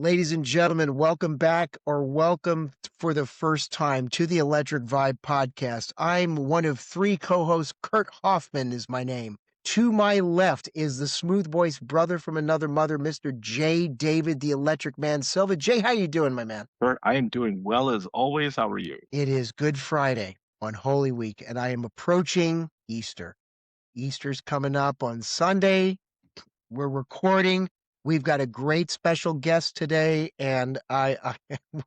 Ladies and gentlemen, welcome back or welcome for the first time to the Electric Vibe podcast. I'm one of three co-hosts. Kurt Hoffman is my name. To my left is the smooth voiced brother from another mother, Mr. J. David, the Electric Man Silva. Jay, how you doing, my man? Kurt, I am doing well as always. How are you? It is Good Friday on Holy Week, and I am approaching Easter. Easter's coming up on Sunday. We're recording. We've got a great special guest today, and I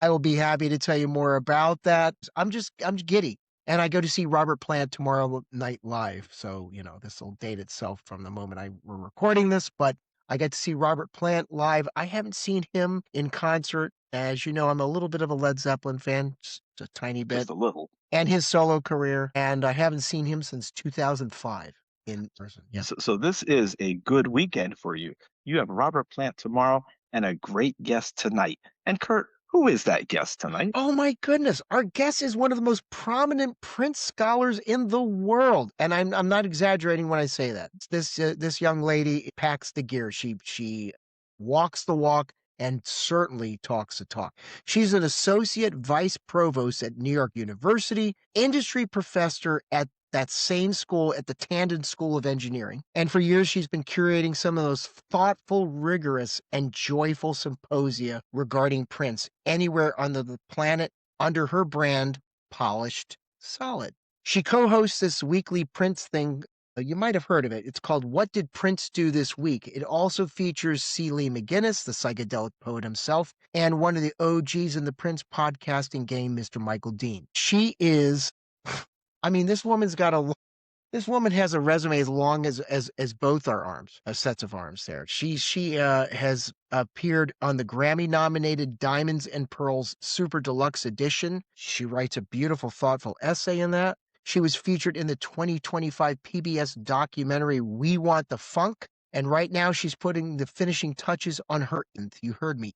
will be happy to tell you more about that. I'm giddy. And I go to see Robert Plant tomorrow night live. So, this will date itself from the moment we're recording this, but I get to see Robert Plant live. I haven't seen him in concert. As you know, I'm a little bit of a Led Zeppelin fan, just a tiny bit. Just a little. And his solo career. And I haven't seen him since 2005 in person. Yeah. So this is a good weekend for you. You have Robert Plant tomorrow and a great guest tonight. And Kurt, who is that guest tonight? Oh my goodness. Our guest is one of the most prominent Prince scholars in the world. And I'm not exaggerating when I say that. This young lady packs the gear. She walks the walk and certainly talks the talk. She's an associate vice provost at New York University, industry professor at that same school at the Tandon School of Engineering. And for years, she's been curating some of those thoughtful, rigorous, and joyful symposia regarding Prince anywhere on the planet under her brand, Polished Solid. She co-hosts this weekly Prince thing. You might have heard of it. It's called What Did Prince Do This Week? It also features C. Lee McGinnis, the psychedelic poet himself, and one of the OGs in the Prince podcasting game, Mr. Michael Dean. She is... this woman has a resume as long as both our arms, sets of arms there. She has appeared on the Grammy-nominated Diamonds and Pearls Super Deluxe Edition. She writes a beautiful, thoughtful essay in that. She was featured in the 2025 PBS documentary We Want the Funk. And right now she's putting the finishing touches on her, you heard me,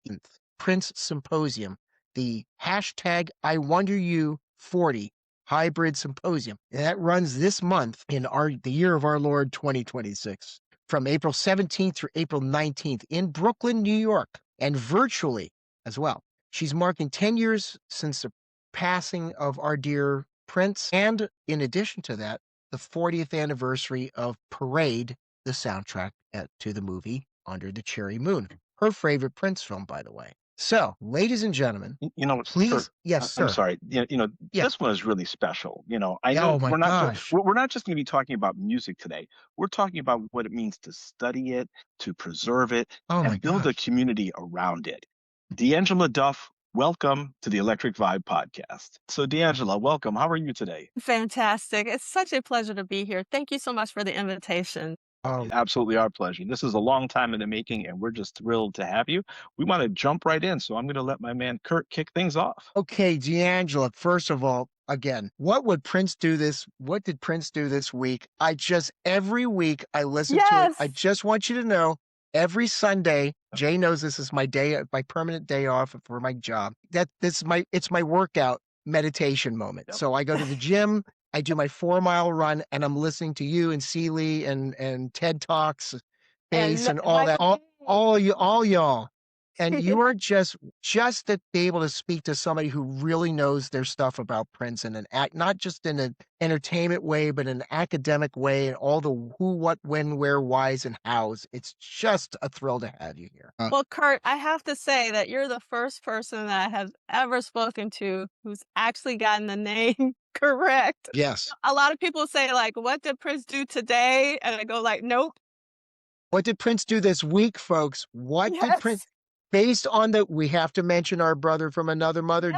Prince Symposium, the hashtag I Wonder You 40 Hybrid Symposium. And that runs this month in the year of our Lord 2026, from April 17th through April 19th in Brooklyn, New York, and virtually as well. She's marking 10 years since the passing of our dear Prince, and in addition to that, the 40th anniversary of Parade, the soundtrack to the movie Under the Cherry Moon. Her favorite Prince film, by the way. So, ladies and gentlemen, please, Kurt, yes, sir. I'm sorry. This one is really special. I know Oh my gosh. we're not just going to be talking about music today. We're talking about what it means to study it, to preserve it, and build a community around it. Angela Duff, welcome to the Electric Vibe podcast. So, Angela, welcome. How are you today? Fantastic. It's such a pleasure to be here. Thank you so much for the invitation. Absolutely our pleasure. This is a long time in the making, and we're just thrilled to have you. We want to jump right in, so I'm going to let my man Kurt kick things off. Okay, D'Angela, first of all, again, what did Prince do this week? Every week I listen to it. I just want you to know, every Sunday, Jay knows this is my permanent day off for my job. It's my workout meditation moment. Yep. So I go to the gym, I do my 4-mile run, and I'm listening to you and Seeley and TED Talks, Bass, and all that, all y'all. And you are just to be able to speak to somebody who really knows their stuff about Prince in not just in an entertainment way, but in an academic way, and all the who, what, when, where, whys, and hows. It's just a thrill to have you here. Well, Kurt, I have to say that you're the first person that I have ever spoken to who's actually gotten the name correct. Yes. A lot of people say, what did Prince do today? And I go nope. What did Prince do this week, folks? What did Prince... Based on we have to mention our brother from another mother,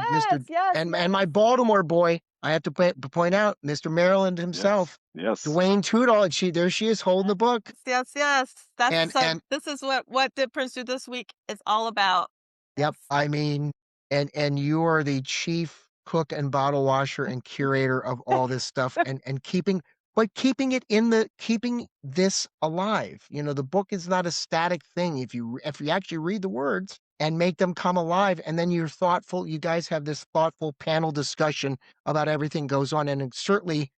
and my Baltimore boy, I have to point out, Mr. Maryland himself. Yes. Dwayne Tudor, and there she is holding the book. Yes. This is what did Prince do this week is all about. Yep. And you are the chief cook and bottle washer and curator of all this stuff, and keeping this alive. The book is not a static thing. If you actually read the words and make them come alive, and then you guys have this thoughtful panel discussion about everything goes on. And certainly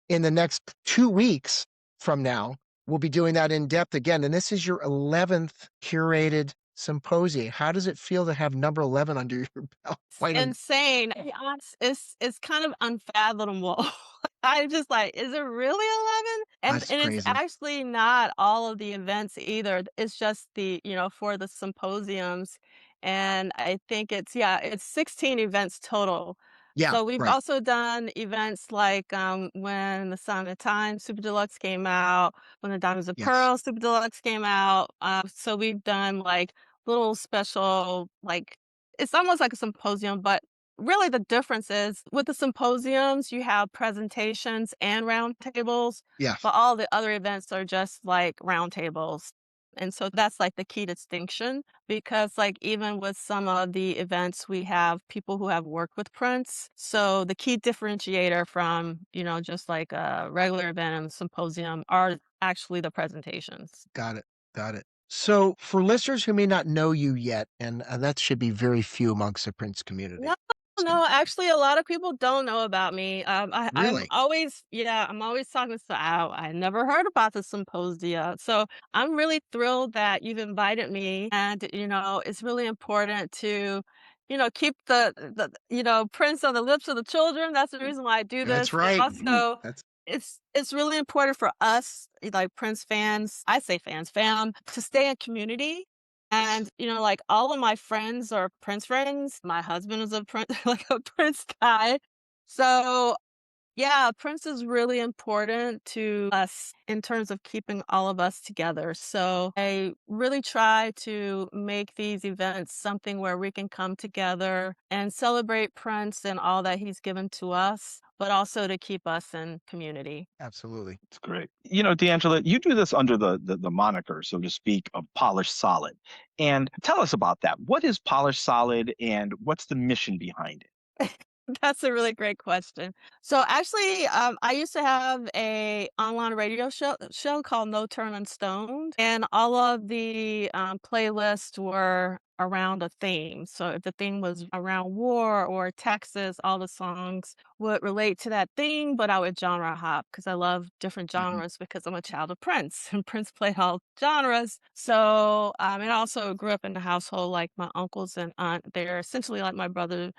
in the next 2 weeks from now, we'll be doing that in depth again. And this is your 11th curated Symposia. How does it feel to have number 11 under your belt? It's Wait a minute. insane. To be honest, it's kind of unfathomable. I'm just like, "Is it really 11?" That's And it's crazy. actually not all of the events either. It's just for the symposiums, and I think it's 16 events total. Yeah, So we've right. also done events like, when the Sign of Time Super Deluxe came out, when the Diamonds of Yes. Pearl Super Deluxe came out, so we've done, like, little special, like it's almost like a symposium, but really the difference is with the symposiums, you have presentations and roundtables, Yes. but all the other events are just like roundtables. And so that's like the key distinction because like even with some of the events we have people who have worked with Prince. So the key differentiator from, just like a regular event and symposium are actually the presentations. Got it. Got it. So, for listeners who may not know you yet, and that should be very few amongst the Prince No, community. no, actually, a lot of people don't know about me. Really? I'm always talking to I never heard about the symposia. So I'm really thrilled that you've invited me. And, it's really important to, keep Prince on the lips of the children. That's the reason why I do That's this. And right. also, That's it's really important for us, like Prince fans, I say fans, fam, to stay in community and, like all of my friends are Prince friends. My husband is a Prince, like a Prince guy. So yeah, Prince is really important to us in terms of keeping all of us together. So I really try to make these events something where we can come together and celebrate Prince and all that he's given to us, but also to keep us in community. absolutely. It's great. D'Angela, you do this under the moniker, so to speak, of Polished Solid. And tell us about that. What is Polished Solid and what's the mission behind it? That's a really great question. So actually, I used to have a online radio show called No Turn Unstoned, and all of the playlists were around a theme. So if the theme was around war or Texas, all the songs would relate to that theme, but I would genre hop because I love different Mhm. genres because I'm a child of Prince and Prince played all genres. So and I also grew up in a household like my uncles and aunt. They're essentially like my brothers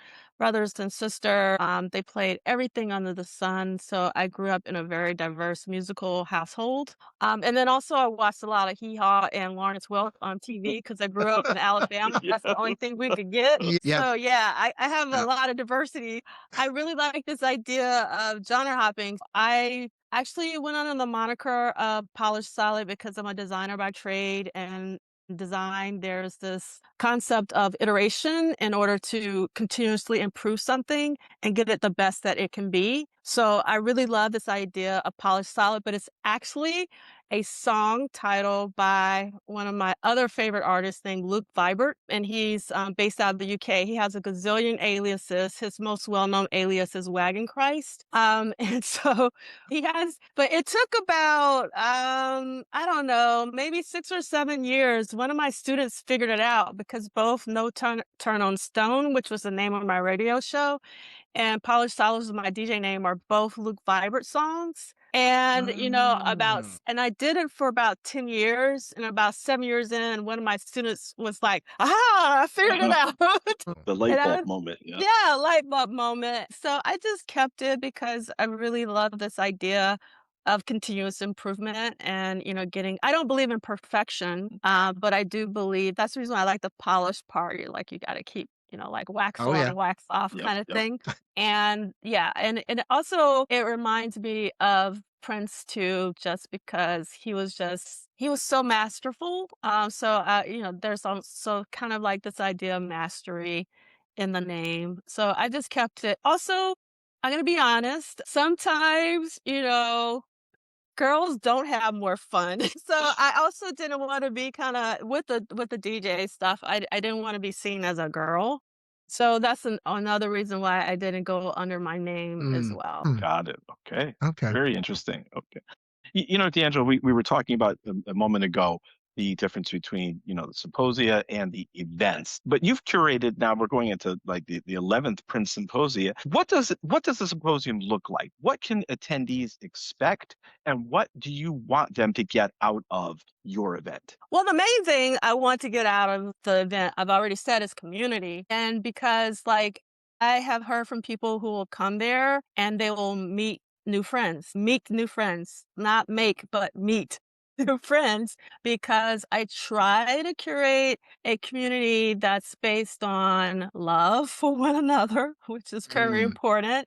and sister. They played everything under the sun. So I grew up in a very diverse musical household. And then also I watched a lot of Hee Haw and Lawrence Welk on TV because I grew up in Alabama. That's the only thing we could get. Yes. So yeah, I have a Yeah. lot of diversity. I really like this idea of genre hopping. I actually went under the moniker of Polished Solid because I'm a designer by trade and design, there's this concept of iteration in order to continuously improve something and get it the best that it can be. So I really love this idea of polished solid, but it's actually a song titled by one of my other favorite artists named Luke Vibert, and he's based out of the UK. He has a gazillion aliases. His most well-known alias is Wagon Christ. And so but it took about, I don't know, maybe 6 or 7 years. One of my students figured it out because both No Turn on Stone, which was the name of my radio show, and Polished Solids is my DJ name are both Luke Vibert songs. And, Mm. and I did it for about 10 years. And about 7 years in, one of my students was like, ah, I figured it out. The And light I bulb was moment. Yeah. yeah, light bulb moment. So I just kept it because I really love this idea of continuous improvement and, I don't believe in perfection, but I do believe that's the reason why I like the polished part. You got to keep, like wax Oh, on, yeah. wax off Yep. kind of Yep. thing. And yeah, and also it reminds me of Prince too, just because he was so masterful. There's also kind of like this idea of mastery in the name. So I just kept it. Also, I'm gonna be honest, sometimes, girls don't have more fun. So I also didn't want to be kind of with the DJ stuff. I didn't want to be seen as a girl. So that's another reason why I didn't go under my name as Mm. well. Mm. Got it. Okay. Okay. Very interesting. Okay. D'Angelo, we were talking about a moment ago, the difference between, the symposia and the events. But you've curated, now we're going into like the 11th Prince Symposia. What does the symposium look like? What can attendees expect, and what do you want them to get out of your event? Well, the main thing I want to get out of the event, I've already said, is community. And because, like, I have heard from people who will come there and they will meet new friends, not make, but meet new friends, because I try to curate a community that's based on love for one another, which is very important.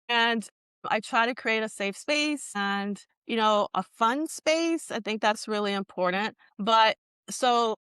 And I try to create a safe space and, a fun space. I think that's really important. But so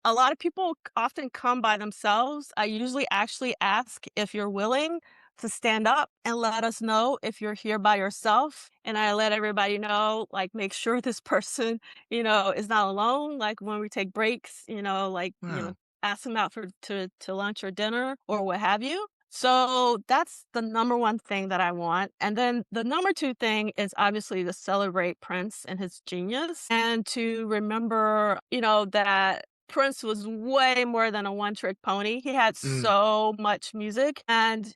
a lot of people often come by themselves. I usually actually ask if you're willing to stand up and let us know if you're here by yourself. And I let everybody know, like, make sure this person, is not alone. Like when we take breaks, ask them out to lunch or dinner or what have you. So that's the number one thing that I want. And then the number two thing is obviously to celebrate Prince and his genius and to remember, that Prince was way more than a one-trick pony. He had so much music. And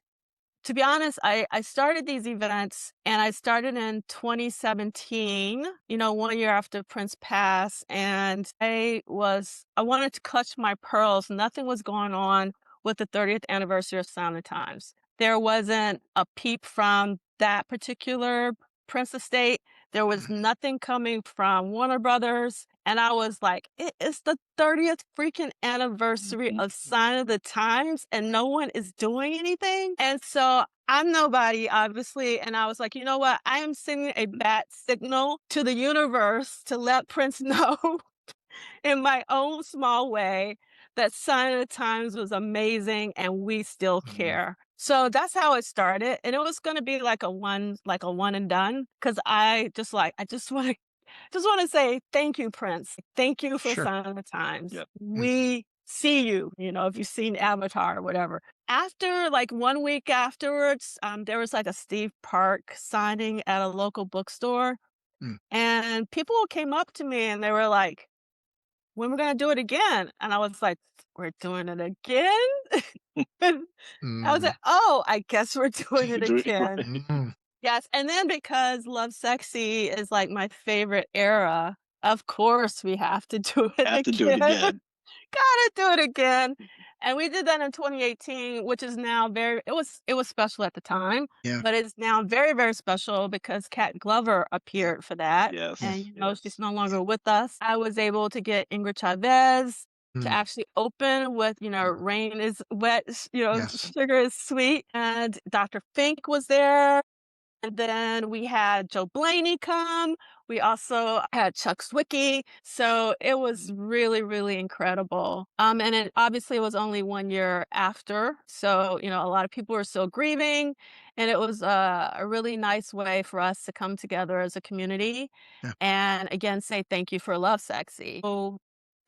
to be honest, I started these events and I started in 2017, 1 year after Prince passed. And I wanted to clutch my pearls. Nothing was going on with the 30th anniversary of Sound of Times. There wasn't a peep from that particular Prince estate. There was nothing coming from Warner Brothers. And I was like, it is the 30th freaking anniversary of Sign of the Times and no one is doing anything. And so I'm nobody, obviously. And I was like, you know what? I am sending a bat signal to the universe to let Prince know in my own small way that Sign of the Times was amazing and we still care. So that's how it started. And it was going to be like a one and done. Cause I just want to say thank you, Prince. Thank you for Sign of the Times. Yep. We see you, if you've seen Avatar or whatever. After like 1 week afterwards, there was like a Steve Park signing at a local bookstore. And people came up to me and they were like, when we're going to do it again? And I was like, we're doing it again? I was like, oh, I guess we're doing it again. Yes, and then because Love Sexy is, like, my favorite era, of course we have to do it Have to do it again. again. Gotta do it again. And we did that in 2018, which is now it was special at the time, but it's now very, very special because Kat Glover appeared for that. Yes. And, Yes. she's no longer with us. I was able to get Ingrid Chavez to actually open with, Rain is wet, sugar is sweet. And Dr. Fink was there. And then we had Joe Blaney come. We also had Chuck Zwicky. So it was really, really incredible. And it obviously was only 1 year after. So, a lot of people were still grieving. And it was a really nice way for us to come together as a community. And again, say thank you for Love Sexy. So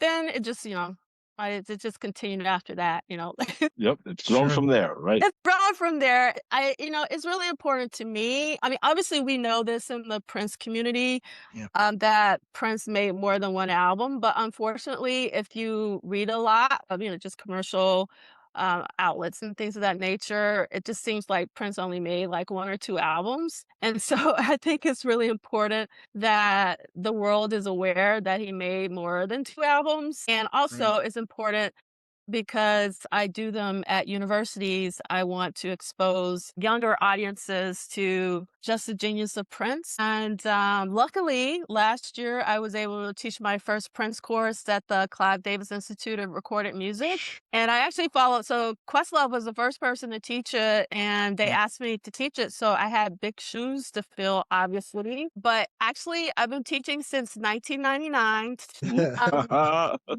then it just, it just continued after that, Yep. It's grown from there, right? It's grown from there. It's really important to me. I mean, obviously we know this in the Prince community, that Prince made more than one album, but unfortunately, if you read a lot of, just commercial outlets and things of that nature, it just seems like Prince only made like one or two albums. And so I think it's really important that the world is aware that he made more than two albums. And also it's important because I do them at universities, I want to expose younger audiences to just the genius of Prince. And luckily, last year, I was able to teach my first Prince course at the Clive Davis Institute of Recorded Music. And I actually followed, so Questlove was the first person to teach it, and they asked me to teach it. So I had big shoes to fill, obviously. But actually, I've been teaching since 1999.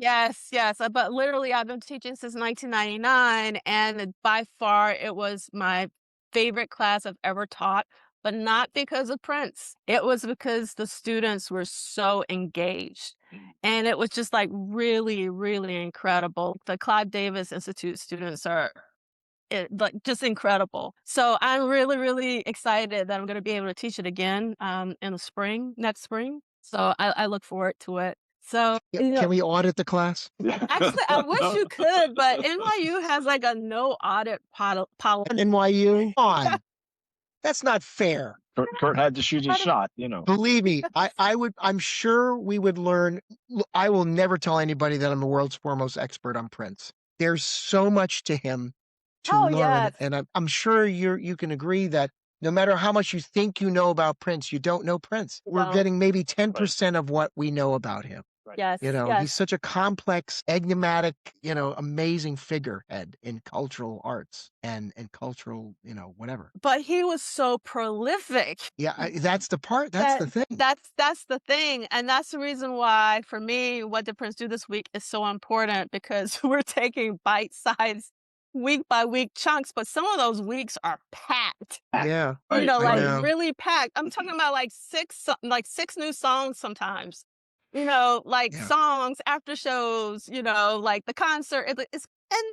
Yes, yes. But literally, I've been teaching since 1999, and by far, it was my favorite class I've ever taught, but not because of Prince. It was because the students were so engaged. And it was just like really, really incredible. The Clive Davis Institute students are like just incredible. So I'm really, really excited that I'm going to be able to teach it again in the spring, next spring. So I look forward to it. So, Can we audit the class? actually, I wish you could, but NYU has like a no audit policy. NYU? On. That's not fair. Kurt had to shoot his shot, Believe me, I'm sure we would learn. I will never tell anybody that I'm the world's foremost expert on Prince. There's so much to him to Oh, learn. yes. And I'm sure you can agree that no matter how much you think you know about Prince, you don't know Prince. We're don't. getting maybe 10% of what we know about him. Yes. He's Yes. such a complex, enigmatic, amazing figurehead in cultural arts and cultural, whatever. But he was so prolific. Yeah, that's the part. That's the thing. That's the thing. And that's the reason why, for me, What Did Prince Do This Week is so important, because we're taking bite-sized, week by week chunks, but some of those weeks are packed. Yeah. Right, I know. Really packed. I'm talking about like six new songs sometimes. Yeah. Songs, after shows, like the concert. It's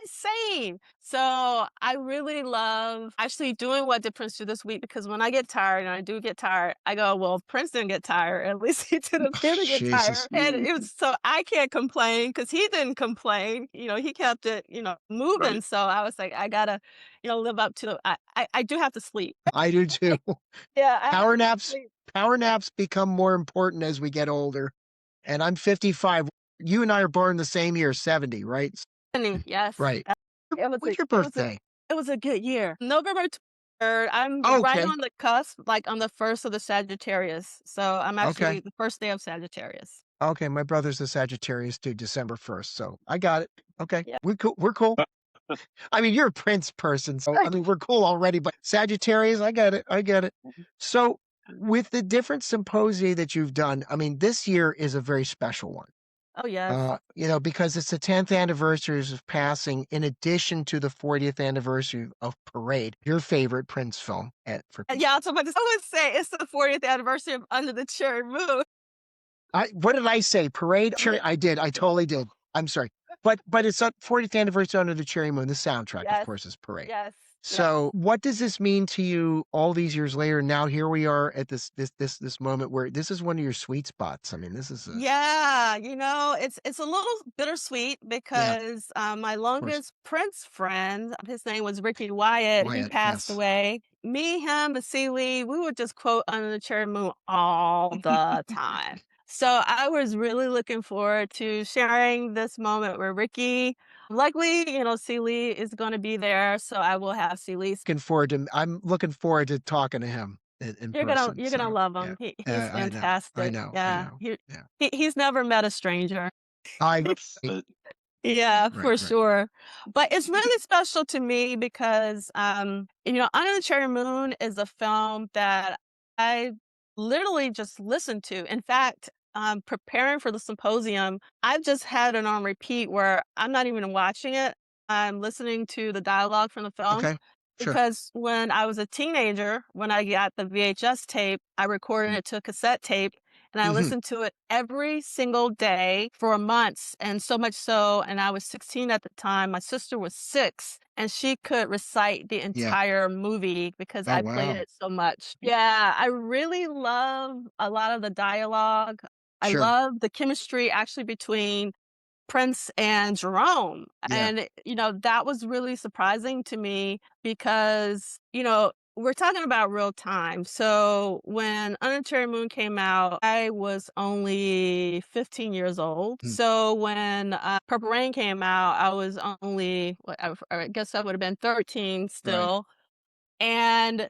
insane. So I really love actually doing What Did Prince Do This Week, because when I get tired, and I do get tired, I go, well, if Prince didn't get tired, at least he didn't appear to get tired. Jesus. And it was, so I can't complain, because he didn't complain. He kept it, moving. Right. So I was like, I gotta, live up to. I do have to sleep. I do too. Yeah, I have Power to naps. sleep. Power naps become more important as we get older. And I'm 55. You and I are born the same year, 70, right? Yes. Right. What's your It was a birthday? it was a good year. November 3rd. I'm right Okay. on the cusp, like on the first of the Sagittarius. So I'm actually Okay. the first day of Sagittarius. Okay. My brother's a Sagittarius too, December 1st. So I got it. Okay. Yeah. We're cool. We're cool. I mean, you're a Prince person. So, I mean, we're cool already, but Sagittarius, I get it. I get it. So, with the different symposia that you've done, I mean, this year is a very special one. Oh, yes. Because it's the 10th anniversary of passing, in addition to the 40th anniversary of Parade, your favorite Prince film. Yeah, I was about to I would say it's the 40th anniversary of Under the Cherry Moon. What did I say? Parade? Cherry? I did. I totally did. I'm sorry. But it's a 40th anniversary Under the Cherry Moon. The soundtrack, of Yes. course, is Parade. Yes. So, what does this mean to you all these years later? Now here we are at this moment where this is one of your sweet spots. I mean, this is Yeah, it's a little bittersweet, because my longest Prince friend, his name was Ricky Wyatt. He passed away. Me, him, and Celie, we would just quote Under the Cherry Moon all the time. So I was really looking forward to sharing this moment with Ricky. Luckily, Celie is going to be there, so I will have Celie. I'm looking forward to talking to him in person. You're gonna love him. Yeah. He's fantastic. I know. Yeah, Yeah. he's never met a stranger. I Yeah, Right, for right. sure. But it's really special to me because, Under the Cherry Moon is a film that I literally just listened to. In fact, preparing for the symposium, I've just had it on repeat where I'm not even watching it. I'm listening to the dialogue from the film. Okay. Sure. Because when I was a teenager, when I got the VHS tape, I recorded it to a cassette tape, and I Mhm. listened to it every single day for months. And so much so, and I was 16 at the time, my sister was 6, and she could recite the entire movie because Oh, I played wow. it so much. Yeah, I really love a lot of the dialogue. I Sure. love the chemistry actually between Prince and Jerome. Yeah. And, that was really surprising to me because, we're talking about real time. So when Under the Cherry Moon came out, I was only 15 years old. Mm. So when Purple Rain came out, I was only, I guess I would have been 13 still. And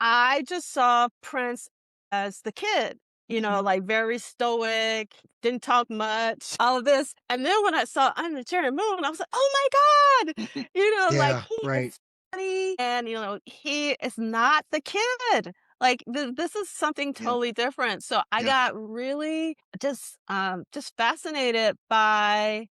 I just saw Prince as the kid, like very stoic, didn't talk much, all of this. And then when I saw Under the Cherry Moon, I was like, oh my God, like Yeah, he right. is funny, and he is not the kid. Like this is something Yeah. totally different. So I Yeah. got really just fascinated by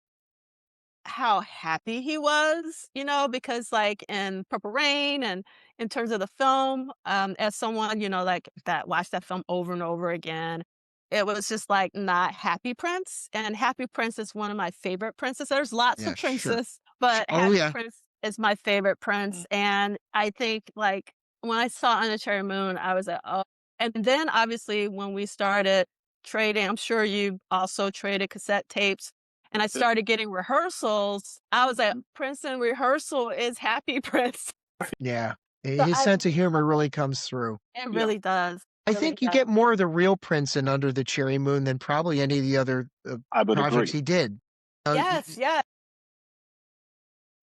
how happy he was, because like in Purple Rain and in terms of the film, as someone, like that watched that film over and over again, it was just like not Happy Prince. And Happy Prince is one of my favorite princes. There's lots Yeah, of sure. princes, but Oh, Happy yeah. Prince is my favorite prince. And I think like when I saw On the Cherry Moon, I was like, oh. And then obviously when we started trading. I'm sure you also traded cassette tapes. And I started getting rehearsals. I was like, Prince in rehearsal is Happy Prince. Yeah. So His sense of humor really comes through. it Yeah, really does. I Really think you does. get more of the real Prince in Under the Cherry Moon than probably any of the other, I would projects agree. he did. Yes, yes.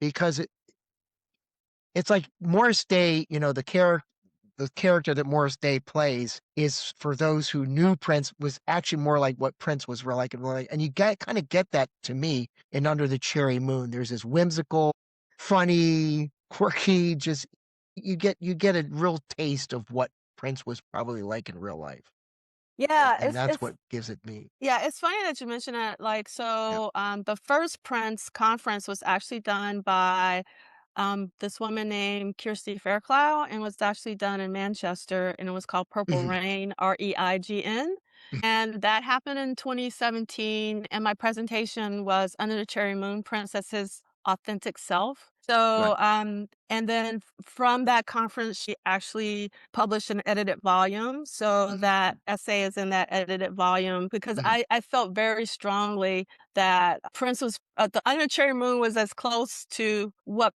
Because it's like Morris Day, the character that Morris Day plays is for those who knew Prince was actually more like what Prince was real like in real life, and you kinda get that to me in Under the Cherry Moon. There's this whimsical, funny, quirky, just you get a real taste of what Prince was probably like in real life, Yeah, and that's what gives it me. yeah, it's funny that you mention that. Like, Yeah. so the first Prince conference was actually done by this woman named Kirsty Fairclough and was actually done in Manchester and it was called Purple Mhm. Rain, REIGN. Mhm. And that happened in 2017. And my presentation was Under the Cherry Moon, Princess's Authentic Self. Right. So, and then from that conference, she actually published an edited volume. So that essay is in that edited volume because Mhm. I felt very strongly that Prince was the Under the Cherry Moon was as close to what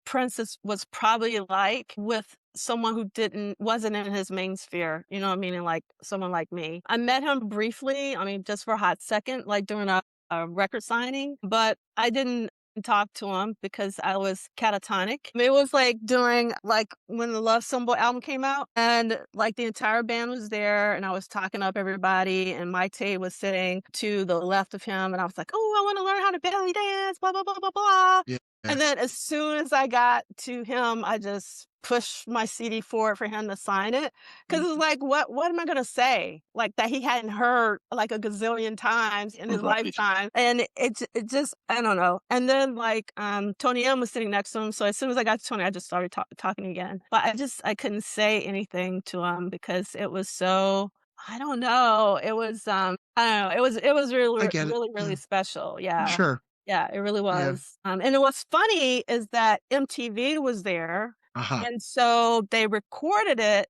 was probably like with someone who wasn't in his main sphere, you know what I mean? And like someone like me. I met him briefly, I mean, just for a hot second, like during a record signing, but I didn't talk to him because I was catatonic. It was like during like when the Love Symbol album came out and like the entire band was there and I was talking up everybody and Maite was sitting to the left of him and I was like, "Oh, I want to learn how to belly dance, blah blah blah blah blah." Yeah. And then as soon as I got to him, I just pushed my CD forward for him to sign it. Cause it was like, what am I gonna say? Like that he hadn't heard like a gazillion times in his Right. lifetime. And it just, I don't know. And then like Tony M was sitting next to him. So as soon as I got to Tony, I just started talking again. But I couldn't say anything to him because it was so I don't know. It was I don't know. It was I really get it. really really Yeah. special. Yeah. Sure. Yeah, it really Yeah. was. And what's funny is that MTV was there, Uh-huh. and so they recorded it,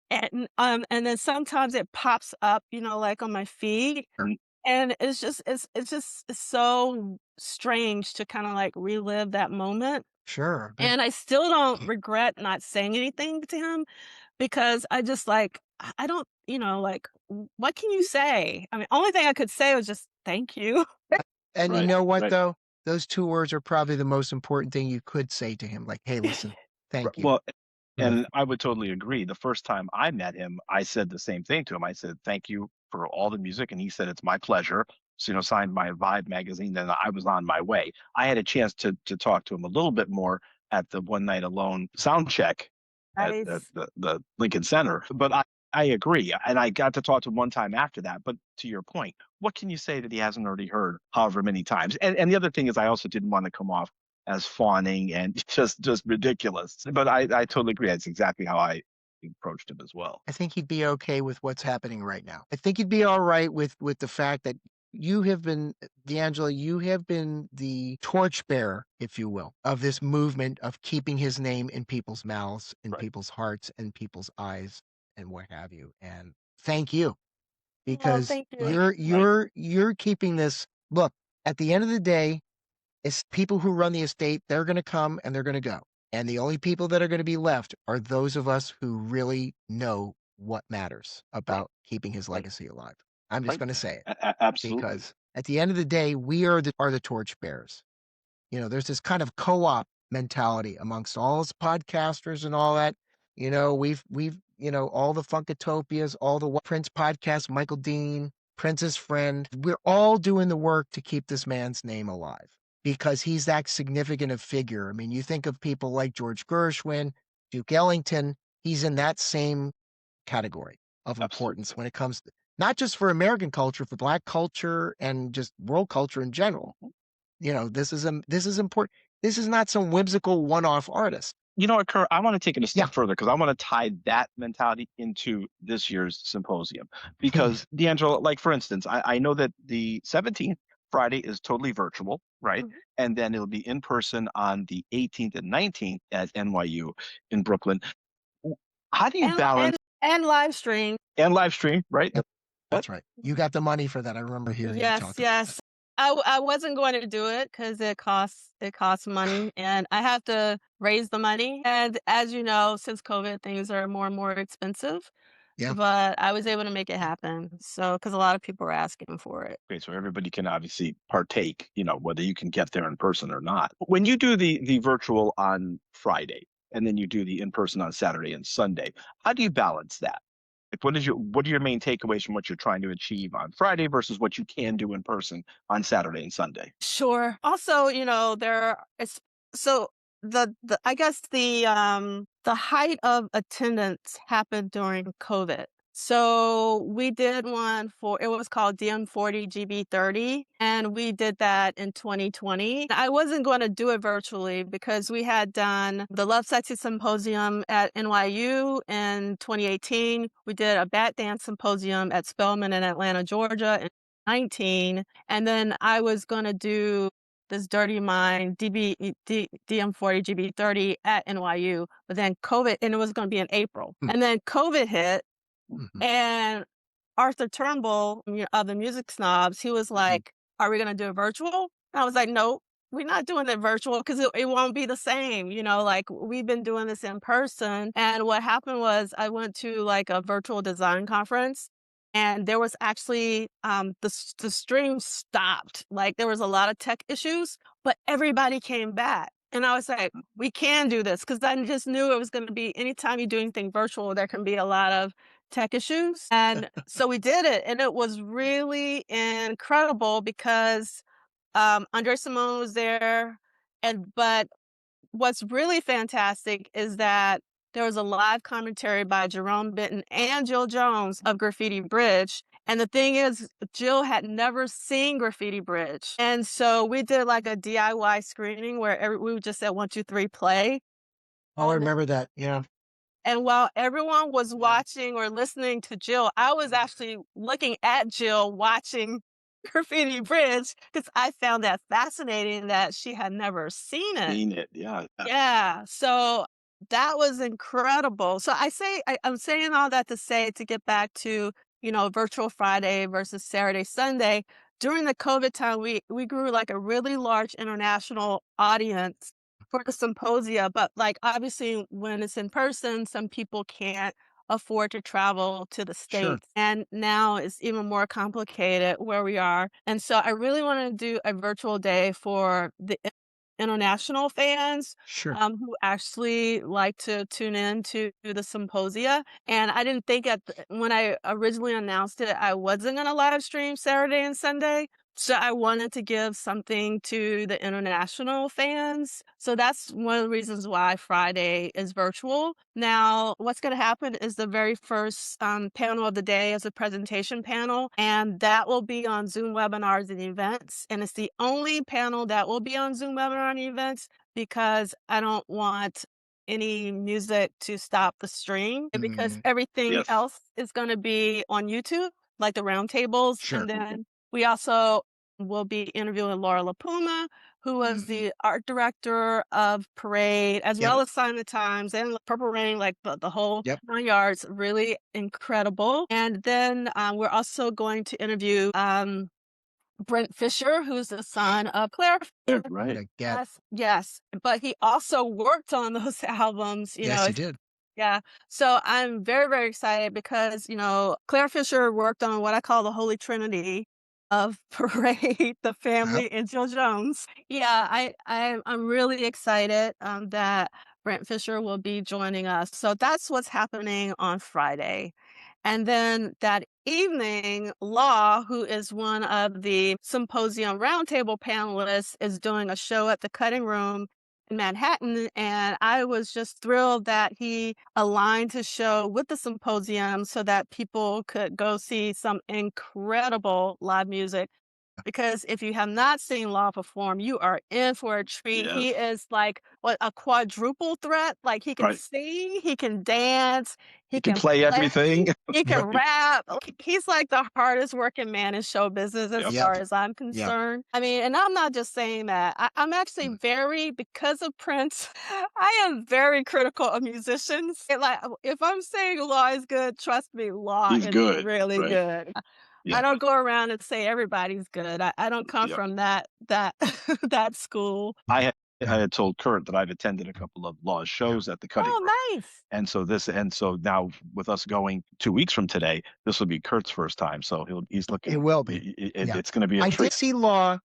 and then sometimes it pops up, like on my feed, And and it's so strange to kind of like relive that moment. Sure. And I still don't regret not saying anything to him because I just like I don't, like what can you say? I mean, only thing I could say was just thank you. And you right, know what, right. though? Those 2 words are probably the most important thing you could say to him, like, "Hey, listen, thank you." Well, Mm. and I would totally agree. The first time I met him, I said the same thing to him. I said, "Thank you for all the music," and he said, "It's my pleasure." So, signed my Vibe magazine. Then I was on my way. I had a chance to talk to him a little bit more at the One Night Alone sound check at Nice. the Lincoln Center. But I agree, and I got to talk to him one time after that. But to your point, what can you say that he hasn't already heard however many times? And the other thing is, I also didn't want to come off as fawning and just ridiculous. But I totally agree. That's exactly how I approached him as well. I think he'd be okay with what's happening right now. I think he'd be alright with the fact that you have been D'Angelo, you have been the torchbearer, if you will, of this movement of keeping his name in people's mouths, in Right. people's hearts, and people's eyes, and what have you, and thank you, Oh, because thank you. Right. you're Right. you're you're keeping this look, at the end of the day, it's people who run the estate, they're gonna come and they're gonna go. And the only people that are gonna be left are those of us who really know what matters Right. about keeping his Right. legacy alive. I'm just Right. gonna say it Absolutely. because at the end of the day, we are the torchbearers. There's this kind of co-op mentality amongst all us podcasters and all that. We've all the Funkatopias, all the Prince podcasts, Michael Dean, Prince's friend. We're all doing the work to keep this man's name alive because he's that significant a figure. I mean, you think of people like George Gershwin, Duke Ellington, he's in that same category of importance Absolutely. when it comes to not just for American culture, for Black culture and just world culture in general. This is important. This is not some whimsical one-off artist. You know what, Kurt? I want to take it a Yeah, step further because I want to tie that mentality into this year's symposium. please. Because D'Angelo, like for instance, I know that the 17th Friday is totally virtual, right? Mhm. And then it'll be in person on the 18th and 19th at NYU in Brooklyn. How do you And balance and live stream. and live stream, right? That's right. You got the money for that. I remember hearing you Yes, talk about that. yes. I wasn't going to do it because it costs money, and I have to raise the money, and as you know, since COVID, things are more and more expensive, Yeah. but I was able to make it happen, so because a lot of people were asking for it. Okay, so everybody can obviously partake, whether you can get there in person or not. When you do the virtual on Friday and then you do the in person on Saturday and Sunday, how do you balance that? Like what are your main takeaways from what you're trying to achieve on Friday versus what you can do in person on Saturday and Sunday? Sure. Also, there it's so the I guess the height of attendance happened during COVID. So we did one for it was called DM40 GB30 and we did that in 2020. I wasn't going to do it virtually because we had done the Love Sexy Symposium at NYU in 2018. We did a Bat Dance Symposium at Spelman in Atlanta, Georgia in 19, and then I was gonna do this Dirty Mind DM40 GB30 at NYU, but then COVID, and it was gonna be in April. Mm, And then COVID hit, mhm, and Arthur Turnbull, of the Music Snobs, he was mhm. like, "Are we gonna do it virtual?" And I was like, "Nope, we're not doing it virtual because it won't be the same." Like we've been doing this in person. And what happened was I went to like a virtual design conference and there was actually the stream stopped. Like there was a lot of tech issues, but everybody came back. And I was like, we can do this because I just knew it was going to be anytime you do anything virtual, there can be a lot of tech issues. And so we did it, and it was really incredible because Andre Simone was there, but what's really fantastic is that there was a live commentary by Jerome Benton and Jill Jones of Graffiti Bridge. And the thing is, Jill had never seen Graffiti Bridge. And so we did like a DIY screening where we would just said one, two, three, play. Oh, I remember that. Yeah. And while everyone was watching or listening to Jill, I was actually looking at Jill watching Graffiti Bridge because I found that fascinating that she had never seen it. Seen it, yeah. Yeah, so that was incredible. So I'm saying all that to say to get back to, virtual Friday versus Saturday, Sunday. During the COVID time, we grew like a really large international audience for the symposia, but like obviously when it's in person, some people can't afford to travel to the Sure. States. And now it's even more complicated where we are. And so I really want to do a virtual day for the international fans Sure. who actually like to tune in to the symposia. And I didn't think when I originally announced it, I wasn't going to live stream Saturday and Sunday. So I wanted to give something to the international fans. So that's one of the reasons why Friday is virtual. Now, what's going to happen is the very first panel of the day is a presentation panel, and that will be on Zoom webinars and events. And it's the only panel that will be on Zoom webinar and events because I don't want any music to stop the stream because Mm, everything Yes. else is going to be on YouTube, like the roundtables. sure. And then we also will be interviewing Laura LaPuma, who was Mhm. the art director of Parade, as Yep. well as Sign of the Times and Purple Rain, like the whole Yep. 9 yards, really incredible. And then we're also going to interview Brent Fisher, who's the son of Clare Fischer. What Right. a get. Yes, yes. But he also worked on those albums, Yes, he did. yeah. So I'm very, very excited because, Claire Fisher worked on what I call the Holy Trinity of Parade, the Yep. family, and Jill Jones. Yeah, I'm really excited that Brent Fisher will be joining us. So that's what's happening on Friday. And then that evening, Law, who is one of the symposium roundtable panelists, is doing a show at the Cutting Room in Manhattan. And I was just thrilled that he aligned his show with the symposium so that people could go see some incredible live music. because if you have not seen Law perform, you are in for a treat. He Yes. is like what a quadruple threat. Like he can Right. sing, he can dance, You he can can play play, everything. he can Right. rap. He's like the hardest working man in show business as Yep. far Yep. as I'm Yep. concerned. I mean, and I'm not just saying that. I'm actually Mm. very, because of Prince, I am very critical of musicians. Like if I'm saying Law is good, trust me, Law He's is good. really Right. good. I Yeah. don't go around and say everybody's good. I don't come Yep. from that that school. I had Yeah. I had told Kurt that I've attended a couple of Law Yeah. shows at the Cutting Room. Oh, nice. And so now with us going 2 weeks from today, this will be Kurt's first time. So he's It looking, will be. Yeah. it's going to be a I did treat. see Law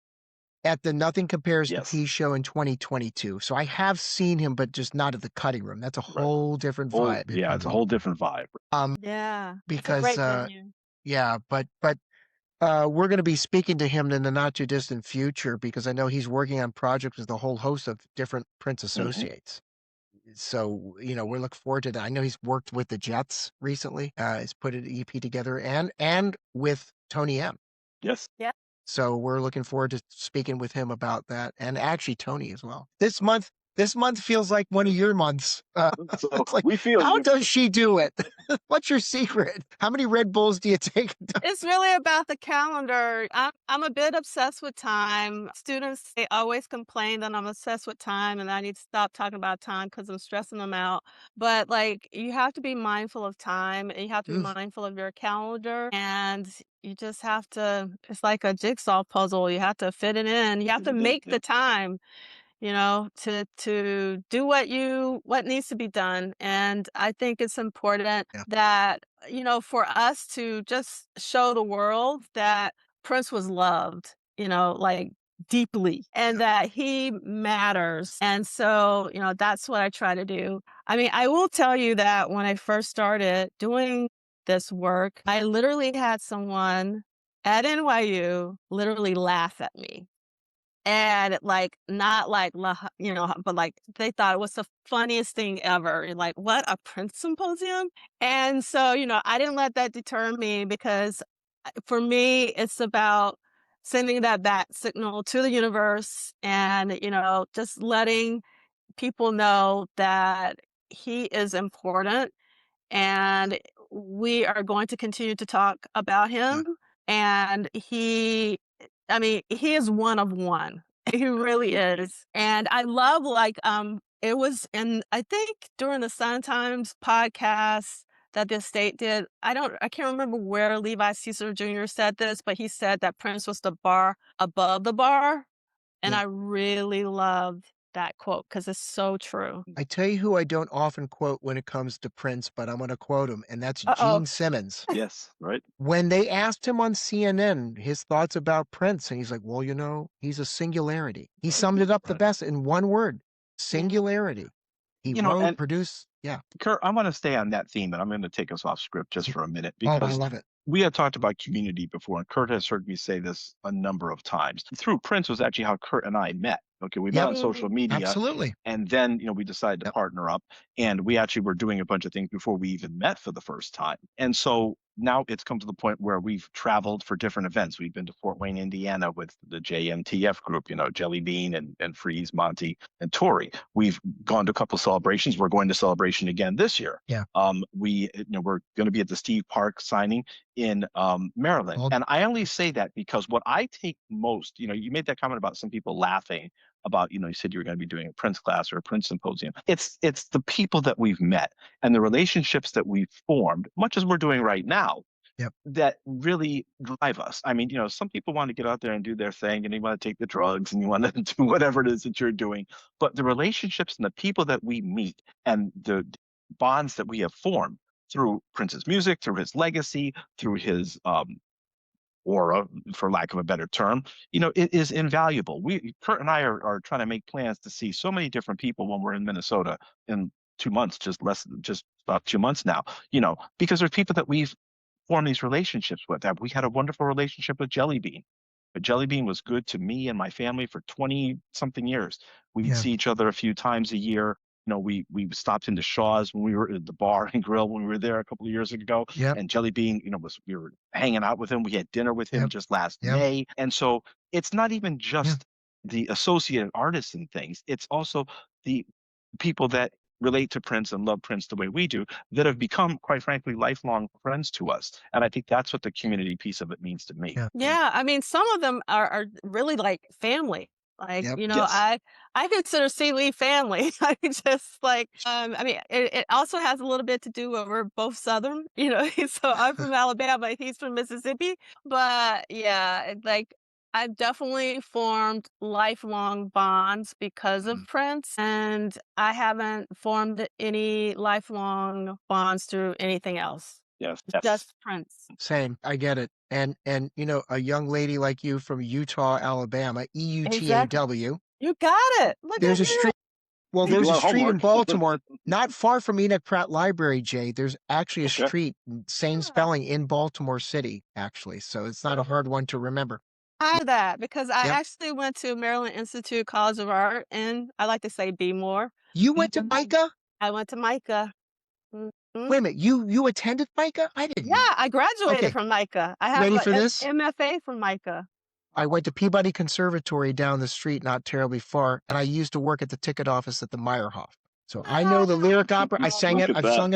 at the Nothing Compares to Yes. Peace show in 2022. So I have seen him, but just not at the Cutting Room. That's a Right. whole different Whole, vibe. yeah, it's a whole different vibe. Yeah, it's a Because great venue. yeah, but we're going to be speaking to him in the not too distant future because I know he's working on projects with a whole host of different Prince Hmm. associates. So, we're looking forward to that. I know he's worked with the Jets recently. He's put an EP together and with Tony M. Yes. Yeah. So we're looking forward to speaking with him about that, and actually Tony as well. This month feels like one of your months. So It's like, we feel how you. does she do it? What's your secret? How many Red Bulls do you take? It's really about the calendar. I'm a bit obsessed with time. Students, they always complain that I'm obsessed with time and I need to stop talking about time because I'm stressing them out. But like you have to be mindful of time and you have to be Mm, mindful of your calendar and you just have to, it's like a jigsaw puzzle. You have to fit it in. You have to make the Yep. time, to do what needs to be done. And I think it's important yeah, that, for us to just show the world that Prince was loved, like deeply and yeah, that he matters. And so, that's what I try to do. I mean, I will tell you that when I first started doing this work, I literally had someone at NYU literally laugh at me and, like, not like, but, like, they thought it was the funniest thing ever. And like, "What, a Prince symposium?" And so, I didn't let that deter me because, for me, it's about sending that back signal to the universe and, just letting people know that he is important and we are going to continue to talk about yeah, him. And I mean, he is one of one. He really is. And I love it was in I think during the Sun Times podcast that the state did. I can't remember where Levi Caesar Jr. said this, but he said that Prince was the bar above the bar. And yeah. I really loved that quote because it's so true. I tell you who I don't often quote when it comes to Prince, but I'm gonna quote him, and that's Uh-oh. Gene Simmons. Yes. Right. When they asked him on CNN his thoughts about Prince, and he's like, "Well, he's a singularity." He Right. summed it up the Right. best in one word, Yeah. singularity. He You know, wrote, and produced yeah. Kurt, I want to stay on that theme, and I'm going to take us off script just for a minute Oh, I because love it. we had talked about community before, and Kurt has heard me say this a number of times. Through Prince was actually how Kurt and I met. Okay, we met Yep, on social media, absolutely. and then we decided to Yep. partner up, and we actually were doing a bunch of things before we even met for the first time. And so now it's come to the point where we've traveled for different events. We've been to Fort Wayne, Indiana with the JMTF group, Jelly Bean and Freeze, Monty, and Tori. We've gone to a couple of celebrations. We're going to celebration again this year. Yeah. We're going to be at the Steve Park signing in Maryland. Well, And I only say that because what I take most, you made that comment about some people laughing about, you said you were going to be doing a Prince class or a Prince symposium. It's the people that we've met and the relationships that we've formed, much as we're doing right now, yep. that really drive us. I mean, some people want to get out there and do their thing and you want to take the drugs and you want to do whatever it is that you're doing. But the relationships and the people that we meet and the bonds that we have formed through Prince's music, through his legacy, through his aura, for lack of a better term, it is invaluable. Kurt and I are trying to make plans to see so many different people when we're in Minnesota in 2 months, just about 2 months now, because there's people that we've formed these relationships with. That we had a wonderful relationship with Jelly Bean. But Jelly Bean was good to me and my family for 20 something years. We'd Yeah. see each other a few times a year. we stopped into Shaw's when we were at the bar and grill when we were there a couple of years ago. Yep. And Jelly Bean, we were hanging out with him. We had dinner with him Yep. just last Yep. May. And so it's not even just the associated artists and things. It's also the people that relate to Prince and love Prince the way we do that have become, quite frankly, lifelong friends to us. And I think that's what the community piece of it means to me. Yeah. Yeah, I mean, some of them are really like family. Like, Yep. Yes. I consider Lee family. I just like, I mean, it also has a little bit to do with we're both Southern, so I'm from Alabama, he's from Mississippi. But yeah, like I've definitely formed lifelong bonds because of Prince, and I haven't formed any lifelong bonds through anything else. Yes. Just Prince. Same. I get it. And a young lady like you from Utah, Alabama, Exactly. EUTAW. You got it. Look There's at a you. street. Well, You there's do a our street in homework. Baltimore, not far from Enoch Pratt Library, Jay. There's actually a Okay. street, same Yeah. spelling, in Baltimore City, actually. So it's not a hard one to remember. I know that because I Yep. actually went to Maryland Institute College of Art, and I like to say be more. You went to MICA? I went to MICA. Mhm. Wait a minute. You attended MICA? I didn't know. Yeah, I graduated Okay. from MICA. I have Ready a for this? MFA from MICA. I went to Peabody Conservatory down the street, not terribly far, and I used to work at the ticket office at the Meyerhoff. So I know the lyric opera. I sang Look it. at I've that. sung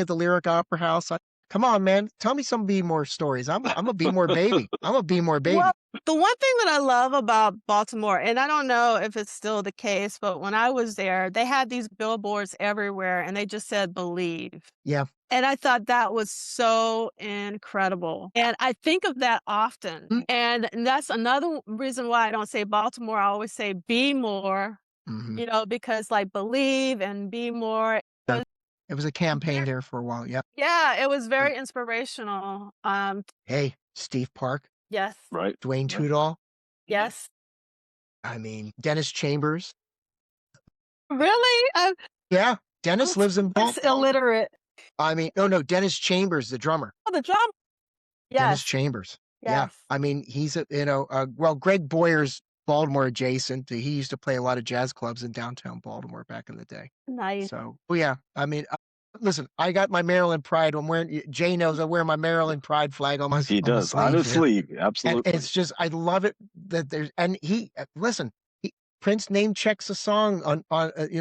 at the Lyric Opera House. Come on, man. Tell me some Be More stories. I'm a Be More baby. I'm a Be More baby. Well, the one thing that I love about Baltimore, and I don't know if it's still the case, but when I was there, they had these billboards everywhere and they just said believe. Yeah. And I thought that was so incredible. And I think of that often. Mm. And that's another reason why I don't say Baltimore. I always say be more, Mhm. because like believe and be more. Yeah. It was a campaign there for a while. Yep. Yeah, it was very inspirational. Hey, Steve Park, Yes, Right. Dwayne Right. Tudall. yes. I mean, Dennis Chambers. Really? Yeah. Dennis lives in That's Baltimore. illiterate. I mean, no, Dennis Chambers, the drummer. Oh, the drum. Dennis Yes, Chambers. Yeah. yes. I mean, he's Greg Boyer's Baltimore adjacent. He used to play a lot of jazz clubs in downtown Baltimore back in the day. Nice. So, yeah, I mean, listen, I got my Maryland pride. Jay knows I wear my Maryland pride flag on my He on my does. On sleeve his here. sleeve. And Absolutely. it's just, I love it that listen, Prince name checks a song on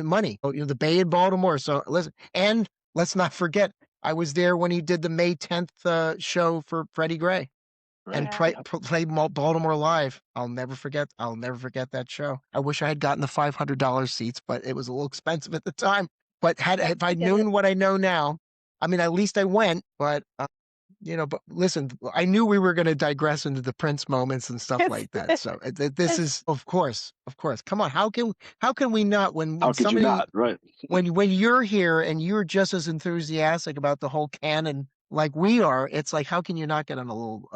Money, the Bay in Baltimore. So listen, and let's not forget, I was there when he did the May 10th show for Freddie Gray. And Right. played Baltimore Live. I'll never forget that show. I wish I had gotten the $500 seats, but it was a little expensive at the time. But if I known what I know now, I mean, at least I went. But but listen, I knew we were going to digress into the Prince moments and stuff like that. So this is, of course. Come on, how can we not when How could you somebody not? Right. when you're here and you're just as enthusiastic about the whole canon like we are, it's like, how can you not get on a little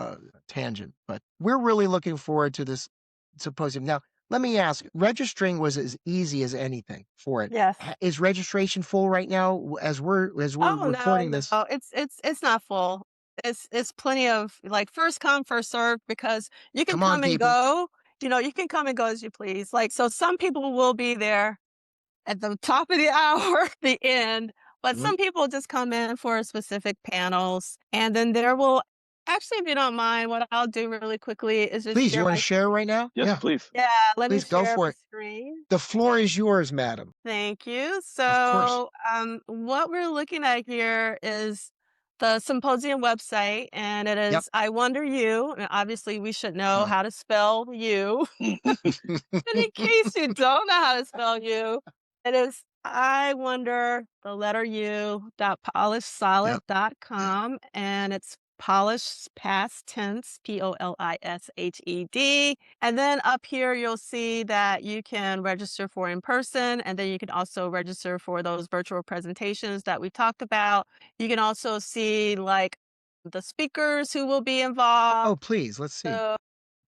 tangent? But we're really looking forward to this symposium. Now, let me ask, registering was as easy as anything for it. Yes. Is registration full right now as we're Oh, recording this? no, it's not full. It's plenty of like first come, first serve because you can Come on, come and people. go. You can come and go as you please. Like, so some people will be there at the top of the hour, the end, but Mhm. some people just come in for specific panels. And then there will actually, if you don't mind, what I'll do really quickly is just Please, you share want my to share right now? Yes, Yeah, please. Yeah, let me please go share for my it. screen. The floor is yours, madam. Thank you. Of course. So, what we're looking at here is the symposium website, and it Yep. is I Wonder You. And obviously, we should know how to spell you. But in case you don't know how to spell you, it is I wonder the letter U dot polishsolid.com, and it's polish past tense, POLISHED. And then up here, you'll see that you can register for in person, and then you can also register for those virtual presentations that we talked about. You can also see like the speakers who will be involved. Oh, please, let's see. So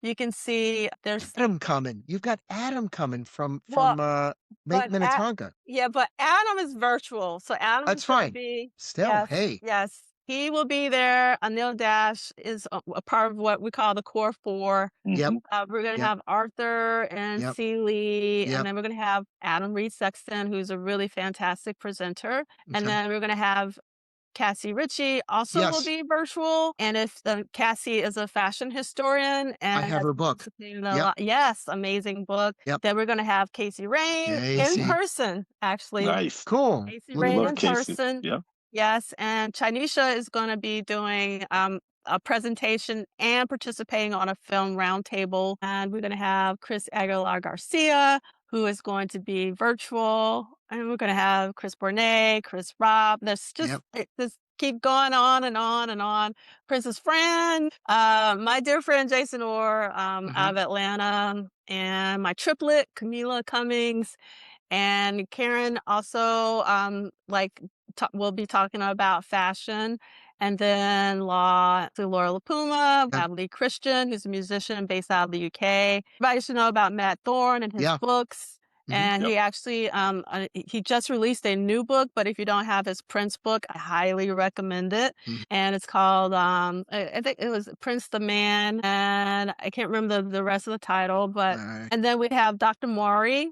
you can see there's Adam coming. You've got Adam coming from well, but Minnetonka. yeah, but Adam is virtual, so Adam's That's gonna fine. be Still, yes, hey. yes. He will be there. Anil Dash is a part of what we call the core four. Yep. We're gonna Yep. have Arthur and Yep. Celie, and Yep. then we're gonna have Adam Reed Sexton, who's a really fantastic presenter, and Okay. then we're gonna have Cassie Ritchie also will Yes. be virtual, and if Cassie is a fashion historian I and have has her book. participated in a Yep. lot, yes, amazing book. Yep. Then we're gonna have Casey Rain in Casey. person, actually. Nice. Cool. Casey Would Rain Love in love to. Casey. person. Yeah. Yes, and Chinesha is gonna be doing, a presentation and participating on a film roundtable, and we're gonna have Chris Aguilar Garcia, who is going to be virtual, and we're gonna have Chris Bournet, Chris Robb. There's just Yep. it just keep going on and on and on. Princess Fran, my dear friend Jason Orr, out Mhm. of Atlanta, and my triplet, Camila Cummings, and Karen also, we'll be talking about fashion, and then Laura LaPuma, Yep. Lee Christian, who's a musician based out of the UK. Everybody should know about Matt Thorne and his Yeah. books. Mhm. And Yep. he actually, he just released a new book, but if you don't have his Prince book, I highly recommend it. Mhm. And it's called, I think it was Prince the Man, and I can't remember the rest of the title, but, Alright. and then we have Dr. Maury,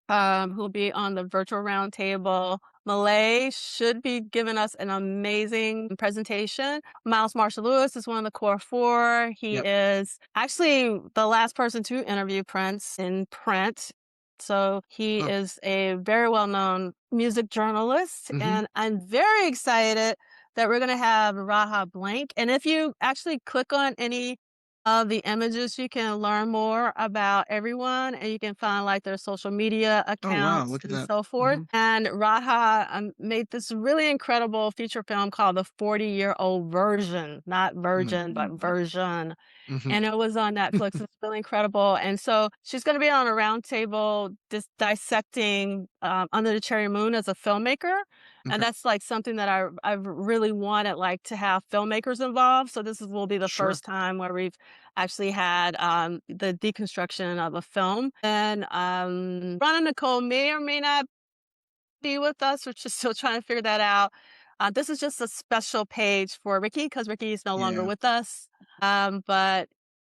who'll be on the virtual roundtable. Malay should be giving us an amazing presentation. Miles Marshall Lewis is one of the core four. He Yep. is actually the last person to interview Prince in print. So he Oh. is a very well known music journalist. Mhm. And I'm very excited that we're going to have Raha Blank. And if you actually click on any of the images, you can learn more about everyone, and you can find like their social media Oh, wow, accounts look at and that. so forth. Mhm. And Radha made this really incredible feature film called The 40-Year-Old Version, not virgin, but Mhm. version. Mhm. And it was on Netflix. It's really incredible. And so she's going to be on a roundtable just dissecting Under the Cherry Moon as a filmmaker. And Okay. that's like something that I've really wanted like to have filmmakers involved. So will be the Sure. first time where we've actually had the deconstruction of a film. And Ron and Nicole may or may not be with us. We're just still trying to figure that out. This is just a special page for Ricky because Ricky is no longer Yeah. with us. But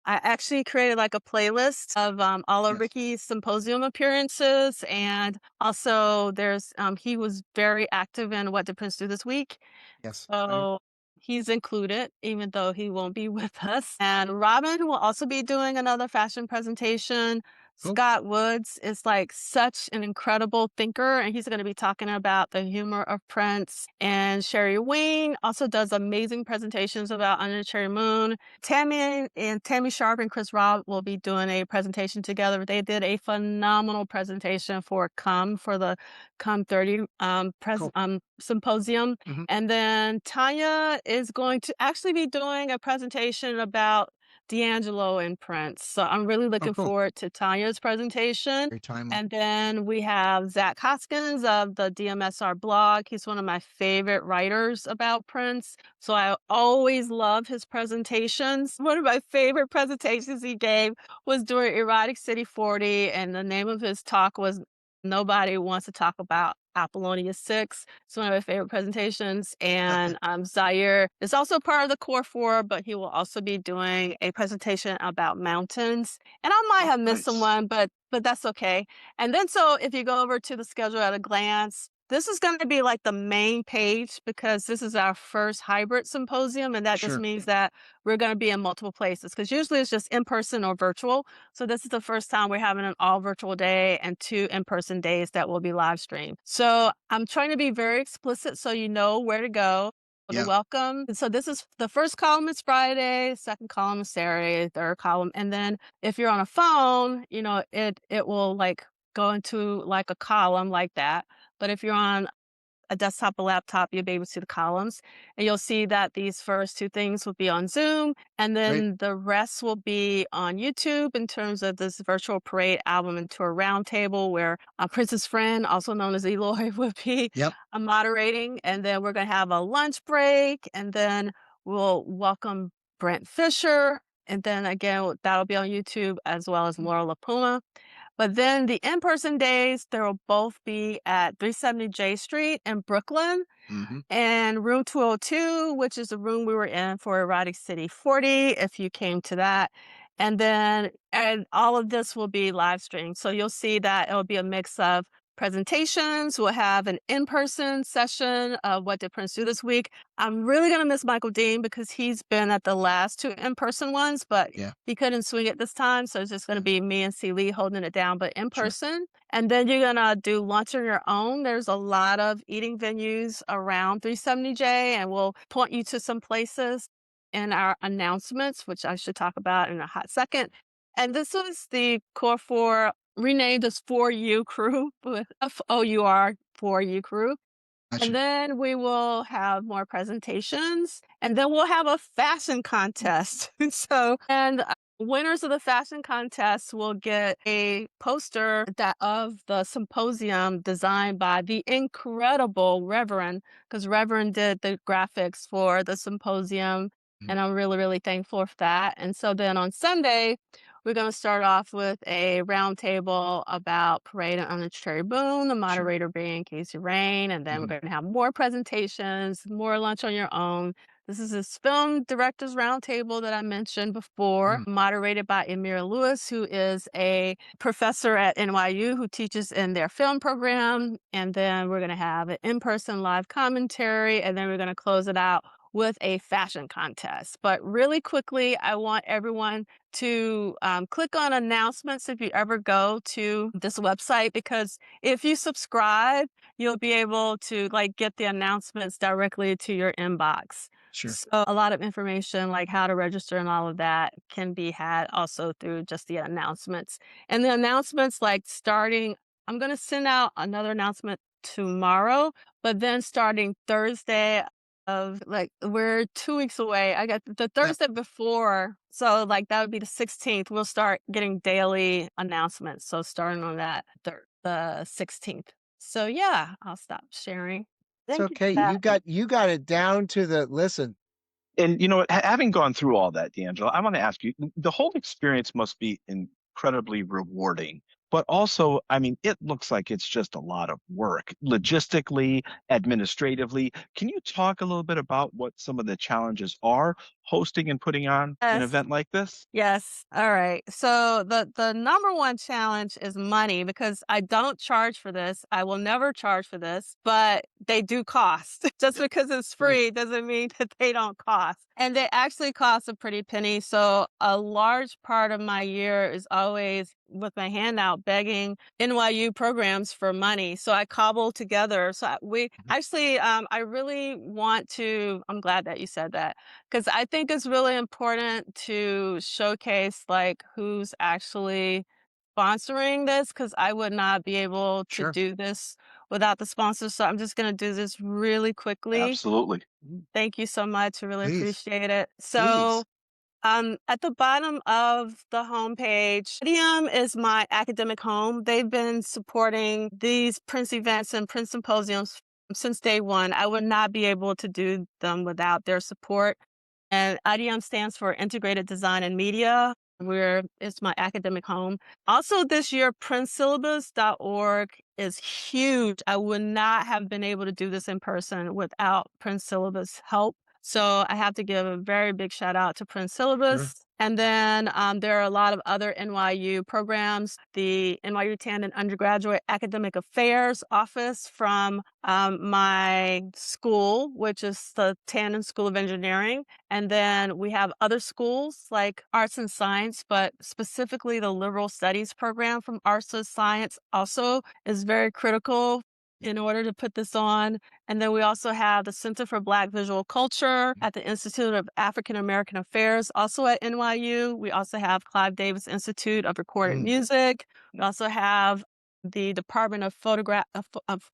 I actually created like a playlist of all of Yes. Ricky's symposium appearances, and also there's he was very active in What Did Prince Do This Week, Yes. so he's included, even though he won't be with us. And Robin will also be doing another fashion presentation. Cool. Scott Woods is like such an incredible thinker, and he's going to be talking about the humor of Prince. And Sherry Wing also does amazing presentations about Under the Cherry Moon. Tammy Sharp and Chris Robb will be doing a presentation together. They did a phenomenal presentation for the Come 30 Cool. symposium. Mhm. And then Tanya is going to actually be doing a presentation about D'Angelo and Prince. So I'm really Oh, looking cool. forward to Tanya's presentation. Very timely. And then we have Zach Hoskins of the DMSR blog. He's one of my favorite writers about Prince. So I always love his presentations. One of my favorite presentations he gave was during Erotic City 40, and the name of his talk was Nobody Wants to Talk About Apollonia 6. It's one of my favorite presentations. And Zaire is also part of the core four, but he will also be doing a presentation about mountains. And I might Oh, have missed nice. someone, but that's okay. And then so if you go over to the schedule at a glance, this is going to be like the main page because this is our first hybrid symposium. And that just Sure. means that we're going to be in multiple places because usually it's just in person or virtual. So this is the first time we're having an all virtual day and 2 in-person days that will be live streamed. So I'm trying to be very explicit so you know where to go. The Yeah. welcome. And so this is the first column is Friday, second column is Saturday, third column. And then if you're on a phone, it will like go into like a column like that. But if you're on a desktop or laptop, you'll be able to see the columns. And you'll see that these first 2 things will be on Zoom, and Great. then the rest will be on YouTube in terms of this virtual parade album and tour roundtable where Princess Friend, also known as Eloy, will be Yep. moderating. And then we're going to have a lunch break, and then we'll welcome Brent Fisher. And then again, that'll be on YouTube as well as Laura LaPuma. But then the in-person days, there will both be at 370 J Street in Brooklyn Mhm. and room 202, which is the room we were in for Erotic City 40, if you came to that. And all of this will be live streamed. So you'll see that it'll be a mix of presentations. We'll have an in-person session of what did Prince do this week. I'm really going to miss Michael Dean because he's been at the last two in-person ones, but Yeah. he couldn't swing it this time. So it's just going to be me and C. Lee holding it down, but in Sure. person. And then you're going to do lunch on your own. There's a lot of eating venues around 370J, and we'll point you to some places in our announcements, which I should talk about in a hot second. And this was the Core 4, renamed as 4U crew, with FOUR 4U crew. Gotcha. And then we will have more presentations, and then we'll have a fashion contest. And winners of the fashion contest will get a poster that of the symposium designed by the incredible Reverend, because Reverend did the graphics for the symposium, Mm. and I'm really, really thankful for that. And so then on Sunday, we're going to start off with a roundtable about Parade and Under Cherry Boom, the Sure. moderator being Casey Rain, and then we're Mhm. going to have more presentations, more lunch on your own. This is this film directors roundtable that I mentioned before, Mm. moderated by Amira Lewis, who is a professor at NYU who teaches in their film program. And then we're going to have an in-person live commentary, and then we're going to close it out with a fashion contest. But really quickly, I want everyone to click on announcements if you ever go to this website, because if you subscribe, you'll be able to get the announcements directly to your inbox. Sure. So a lot of information like how to register and all of that can be had also through just the announcements. And the announcements I'm going to send out another announcement tomorrow, but then starting Thursday, we're 2 weeks away. I got the Yep. Thursday before, so that would be the 16th. We'll start getting daily announcements. So starting on the 16th. So yeah, I'll stop sharing. It's Thank you okay. for that. You got it down to the listen. And you know what? Having gone through all that, D'Angelo, I want to ask you, the whole experience must be incredibly rewarding. But also, I mean, it looks like it's just a lot of work, logistically, administratively. Can you talk a little bit about what some of the challenges are hosting and putting on an Yes. event like this? Yes. All right. So the number one challenge is money, because I don't charge for this. I will never charge for this, but they do cost. Just because it's Right. free doesn't mean that they don't cost. And they actually cost a pretty penny. So a large part of my year is always with my hand out begging NYU programs for money. So I cobble together. We Mhm. actually, I really want to, I'm glad that you said that, because I think it's really important to showcase who's actually sponsoring this, because I would not be able to Sure. do this without the sponsors. So I'm just going to do this really quickly. Absolutely. Thank you so much. I really Please. appreciate it. Please. So at the bottom of the homepage, Medium is my academic home. They've been supporting these Prince events and Prince symposiums since day one. I would not be able to do them without their support. And IDM stands for Integrated Design and Media, where it's my academic home. Also this year, princesyllabus.org is huge. I would not have been able to do this in person without Prince Syllabus help. So I have to give a very big shout out to Prince Sure. Syllabus. And then there are a lot of other NYU programs. The NYU Tandon Undergraduate Academic Affairs Office from my school, which is the Tandon School of Engineering. And then we have other schools like Arts and Science, but specifically the Liberal Studies program from Arts and Science also is very critical in order to put this on. And then we also have the Center for Black Visual Culture at the Institute of African American Affairs, also at NYU. We also have Clive Davis Institute of Recorded Mm. Music. We also have the Department of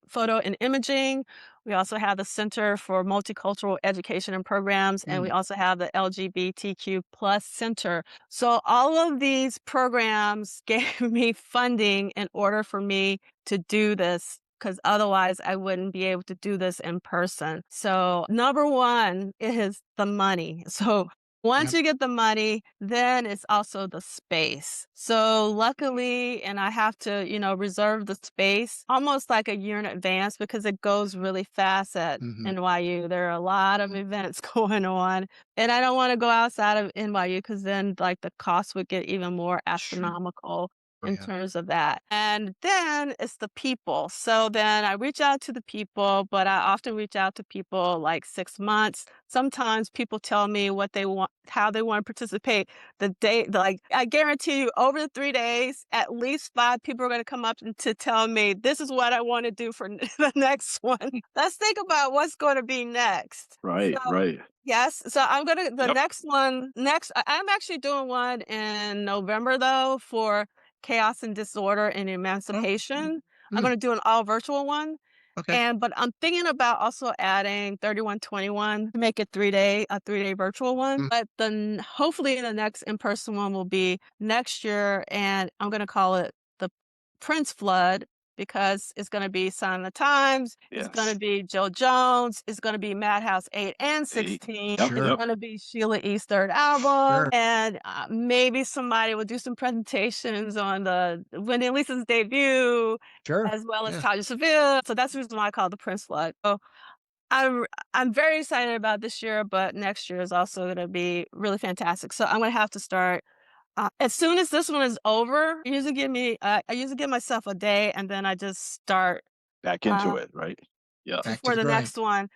Photo and Imaging. We also have the Center for Multicultural Education and Programs, and we Mm. also have the LGBTQ plus Center. So all of these programs gave me funding in order for me to do this, because otherwise I wouldn't be able to do this in person. So number one is the money. So Once Yep. you get the money, then it's also the space. So luckily, and I have to, reserve the space almost like a year in advance because it goes really fast at Mhm. NYU. There are a lot of events going on, and I don't want to go outside of NYU because then like the cost would get even more Sure. astronomical Oh, in yeah. terms of that. And then it's the people. So then I reach out to the people, but I often reach out to people like 6 months. Sometimes people tell me what they want, how they want to participate. The day, like I guarantee you, over the 3 days, at least 5 people are going to come up and to tell me this is what I want to do for the next one. Let's think about what's going to be next. So Right, right. yes, so I'm gonna the Yep. next one next. I'm actually doing one in November though for chaos and disorder and Oh, emancipation. I'm Mm, gonna do an all virtual one. okay. But I'm thinking about also adding 3121 to make it a 3-day virtual one. Mm, But then hopefully the next in-person one will be next year, and I'm gonna call it the Prince Flood because it's gonna be Sign of the Times, it's gonna yes. be Joe Jones, it's gonna be Madhouse 8 and Eight. 16, Yep, it's Sure. yep. gonna be Sheila E.'s third album, Sure. and maybe somebody will do some presentations on the Wendy and Lisa's debut, Sure. as well as Yeah. Talia Seville. So that's the reason why I call it the Prince Flood. So I'm I'm very excited about this year, but next year is also going to be really fantastic. So I'm going to have to start as soon as this one is over. I usually give myself a day, and then I just start Back uh, into it, right? Yes. Back to for the the grind. next one.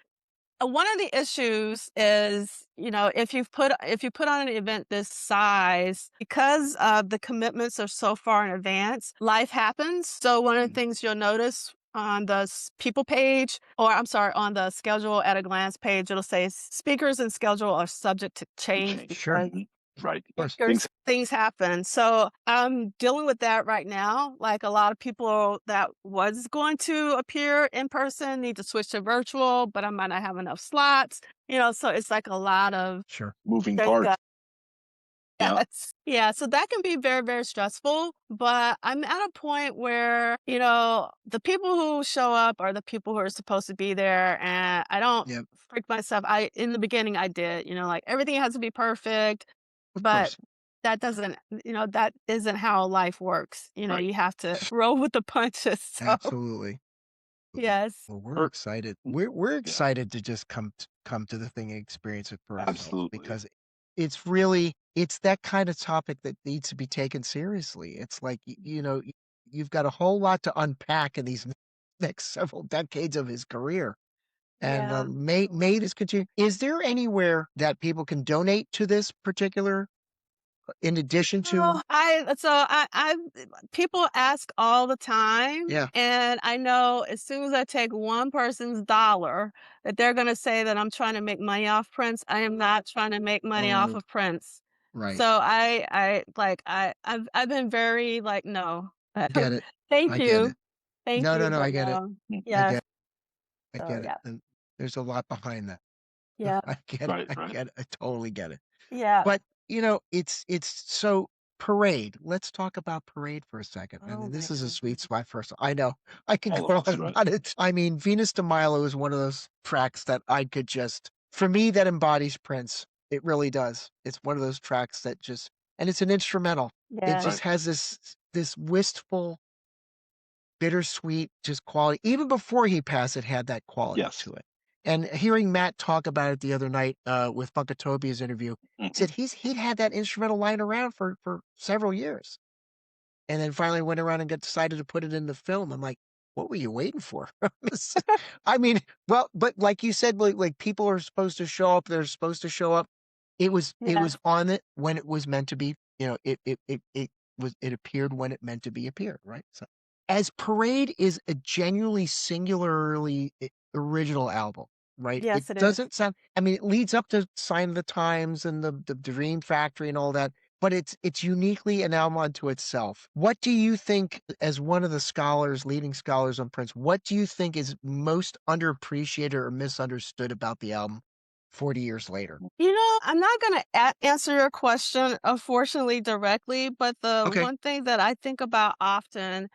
One of the issues is, if you put on an event this size, because the commitments are so far in advance, life happens. So one of the Mm, things you'll notice on the people page, or I'm sorry, on the schedule at a glance page, it'll say speakers and schedule are subject to to change change. Sure. because Mhm. Right. Of course. Things things happen. So I'm dealing with that right now. Like a lot of people that was going to appear in person need to switch to virtual, but I might not have enough slots. So it's like a lot of Sure. moving things that parts. Yeah. yes. Yeah, so that can be very, very stressful, but I'm at a point where, the people who show up are the people who are supposed to be there, and I don't Yep. freak myself. In the beginning I did, like everything has to be perfect, Of but course. that isn't how life works. Right. You have to roll with the punches. So, Absolutely. Absolutely. yes. Well, we're Er, excited. mm, We're yeah. excited to just come to the thing and experience it for ourselves Absolutely. because it's that kind of topic that needs to be taken seriously. It's like you've got a whole lot to unpack in these next several decades of his career. And Yeah. may this continue. Is there anywhere that people can donate to this particular in addition to I people ask all the time, yeah, and I know as soon as I take one person's dollar that they're gonna say that I'm trying to make money off Prince. I am not trying to make money off oh, of Prince. right. So I've been very like, "No." I get it. Thank I get you. it. Thank No, no, you, no, I but get it. no. Mm, I Yes. get I So, get it. yeah. And there's a lot behind that. Yeah. I get it. right, I right. get it. I totally get it. Yeah. But, it's so Parade. Let's talk about Parade for a second. I Oh mean, my this is a god. sweet spot for us. I know. I can All of go us, on right? about it. I mean, Venus de Milo is one of those tracks that I could just for me, that embodies Prince. It really does. It's one of those tracks that just and it's an instrumental. It Yes. just Right. has this wistful, bittersweet just quality. Even before he passed, it had that quality Yes. to it. And hearing Matt talk about it the other night, with Funkatopia's interview, Mhm. said he'd had that instrumental lying around for several years, and then finally went around and got decided to put it in the film. I'm like, "What were you waiting for?" I mean, well, but like you said, like people are supposed to show up, they're supposed to show up. It was Yes. on it when it was meant to be, it appeared when it meant to be appeared, right? So, as Parade is a genuinely singularly original album, right? It Yes, it is. doesn't sound I mean, it leads up to Sign of the Times and the Dream Factory and all that, but it's uniquely an album unto itself. What do you think, as one of the leading scholars on Prince, what do you think is most underappreciated or misunderstood about the album 40 years later? I'm not going to answer your question, unfortunately, directly, but the Okay. one thing that I think about often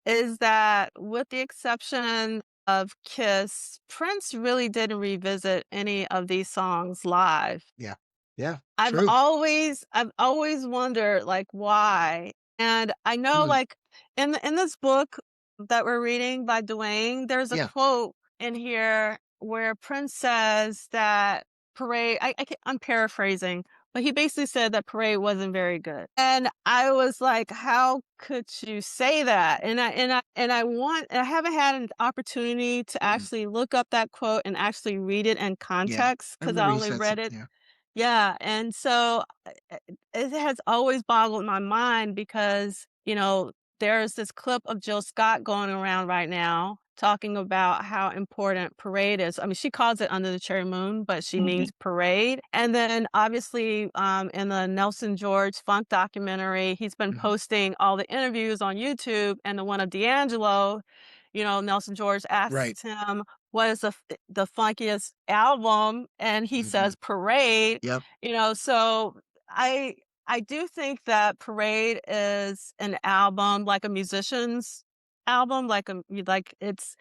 is that, with the exception of Kiss, Prince really didn't revisit any of these songs live. Yeah. Yeah, I've true. always wondered, like, why. And I know, Mm, like, in this book that we're reading by Dwayne, there's a yeah. quote in here where Prince says that Parade I'm paraphrasing, but he basically said that Parade wasn't very good. And I was like, "How could you say that?" And I haven't had an opportunity to Mm, actually look up that quote and actually read it in yeah. context I because I remember you only said read something, it, yeah. yeah, and so, it has always boggled my mind because, there's this clip of Jill Scott going around right now talking about how important Parade is. I mean, she calls it Under the Cherry Moon, but she Mhm. means Parade. And then obviously, in the Nelson George funk documentary, he's been Mhm. posting all the interviews on YouTube, and the one of D'Angelo, Nelson George Right. asked him, "What is the funkiest album?" And he Mhm. says, "Parade." Yep. So I I do think that Parade is an album, like a musician's album, like it's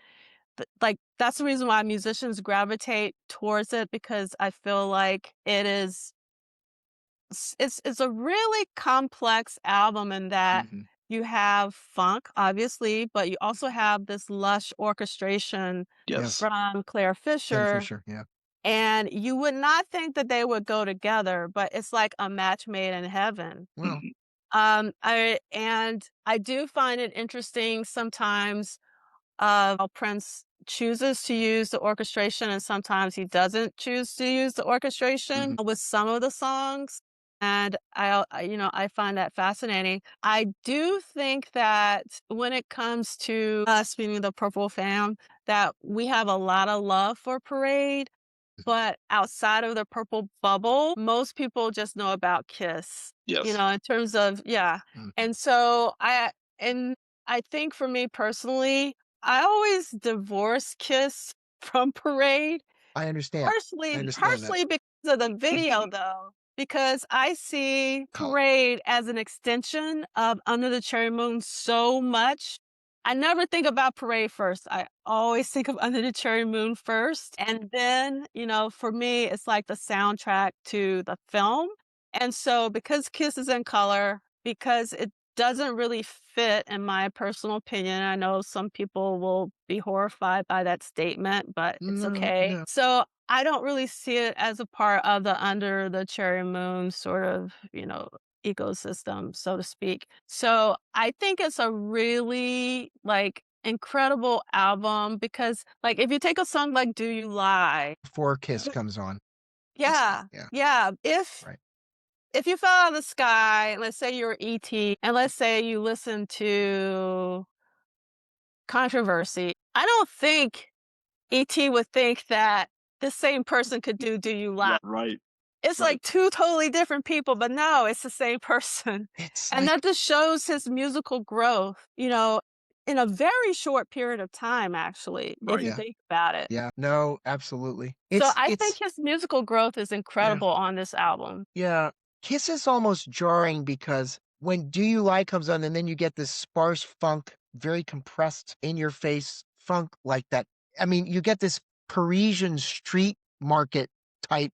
like that's the reason why musicians gravitate towards it because I feel like it's a really complex album in that Mhm. you have funk, obviously, but you also have this lush orchestration Yes. Yes. from Clare Clare Fischer, Fischer, yeah. and you would not think that they would go together, but it's like a match made in heaven. Well, Mhm. I do find it interesting sometimes how Prince chooses to use the orchestration and sometimes he doesn't choose to use the orchestration mhm. with some of the songs. And I find that fascinating. I do think that when it comes to us, meaning the Purple Fam, that we have a lot of love for Parade, but outside of the purple bubble, most people just know about Kiss, Yes. in terms of, yeah. Mhm. And so and I think for me personally, I always divorce Kiss from Parade. I understand. I Partially understand that. partially because of the video, though, because I see Oh, Parade as an extension of Under the Cherry Moon so much. I never think about Parade first. I always think of Under the Cherry Moon first, and then, for me, it's like the soundtrack to the film, and so because Kiss is in color, because it doesn't really fit in my personal opinion. I know some people will be horrified by that statement, but it's no, okay. yeah. So I don't really see it as a part of the Under the Cherry Moon sort of, ecosystem, so to speak. So I think it's a really like incredible album because like if you take a song like Do You Lie, Before Kiss comes on. Yes. yeah, Yeah, yeah. right. If you fell out of the sky, let's say you're ET, and let's say you listen to Controversy, I don't think ET would think that the same person could Do You Lie? Right. It's Right. like 2 totally different people, but no, it's the same person. It's And like that just shows his musical growth, in a very short period of time, actually, if Right. you yeah, think about it. yeah. No, absolutely. So It's I think it's his musical growth is yeah, incredible on this album. yeah. Kiss is almost jarring because when Do You Lie comes on and then you get this sparse funk, very compressed, in your face funk like that. I mean, you get this Parisian street market type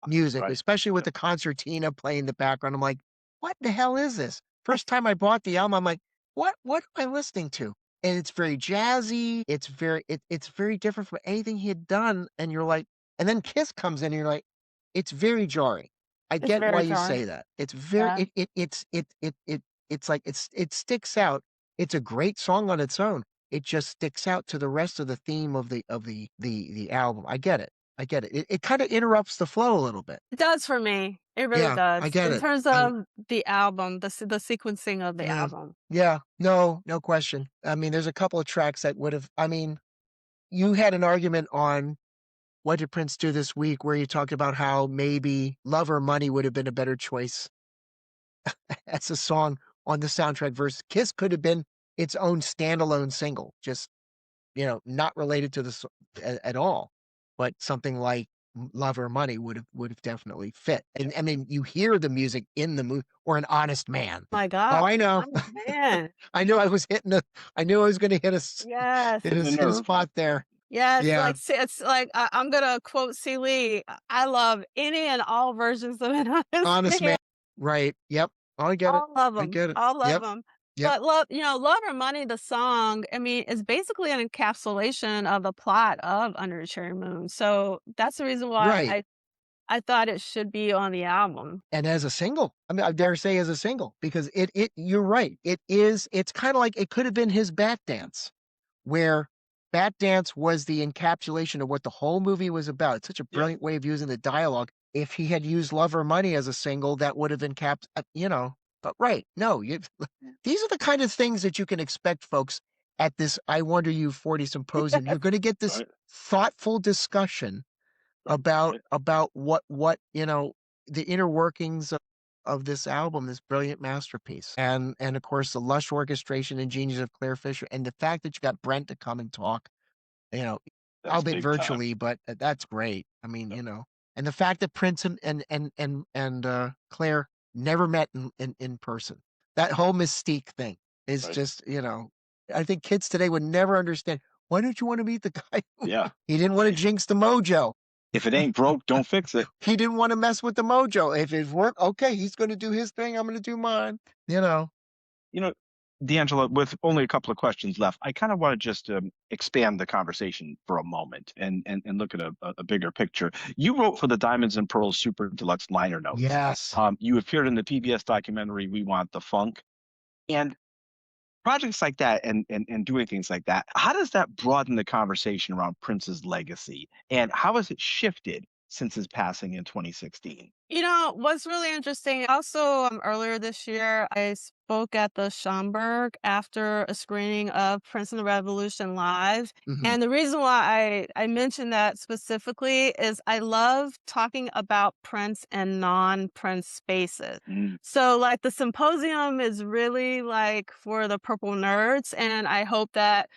music, Right. especially with Yep. the concertina playing in the background. I'm like, "What the hell is this?" First time I bought the album, I'm like, "What am I listening to?" And it's very jazzy, it's very different from anything he had done, and you're like and then Kiss comes in and you're like, it's very jarring. I It's get why very you jarring. say that. It's very Yeah. it's like it sticks out. It's a great song on its own. It just sticks out to the rest of the theme of the album. I get it. I get it. It kinda interrupts the flow a little bit. It does for me. It really Yeah, I does. get In it. terms And of the album, the sequencing of the yeah, album. yeah, no, no question. I mean, there's a couple of tracks that would've I mean, you had an argument on What Did Prince Do This Week where you talked about how maybe Love or Money would have been a better choice as a song on the soundtrack versus Kiss could have been its own standalone single, just, not related to the at all, but something like Love or Money would have definitely fit. And, I mean, you hear the music in the movie or An Honest Man. My god, Oh, I know. Honest Man. I knew I was hitting a I knew I was gonna hit a s Yes. hit a The hit a nerve. spot there. Yeah, Yeah, it's like I'm gonna quote C. Lee. I love any and all versions of an honest honest man. man. Right, yep. Oh, I get it. I get it. All of Yep, them. yep. But Love or Money, the song, I mean, is basically an encapsulation of the plot of Under the Cherry Moon. So that's the reason why Right, I thought it should be on the album. and as a single, I mean, I dare say as a single, because it you're right, it's kinda like it could have been his Bat Dance, where Bat Dance was the encapsulation of what the whole movie was about. It's such a Yeah, brilliant way of using the dialogue. If he had used Love or Money as a single, that would have but right, no, you these are the kind of things that you can expect, folks, at this I Wonder You 40 symposium. You're gonna get this right, thoughtful discussion right, right. about the inner workings of this album, this brilliant masterpiece. And of course, the lush orchestration and genius of Clare Fischer, and the fact that you got Brent to come and talk, you know, That's albeit big time. virtually, but that's great. I mean, Yep, and the fact that Prince and Claire never met in person. That whole mystique thing is right. just, I think kids today would never understand. Why don't you want to meet the guy? Yeah. He didn't want to jinx the mojo. If it ain't broke, don't fix it. He didn't wanna mess with the mojo. If it worked, okay, he's gonna do his thing, I'm gonna do mine, you know? You know, D'Angela, with only a couple of questions left, I kind of want to just expand the conversation for a moment and look at a bigger picture. You wrote for the Diamonds and Pearls Super Deluxe liner notes. Yes. You appeared in the PBS documentary We Want the Funk. And projects like that and doing things like that, how does that broaden the conversation around Prince's legacy? And how has it shifted since his passing in 2016? What's really interesting, also, earlier this year, I spoke at the Schomburg after a screening of Prince and the Revolution live. Mhm. And the reason why I mentioned that specifically is I love talking about Prince and non-Prince spaces. Mm, So, like, the symposium is really like for the purple nerds, and I hope that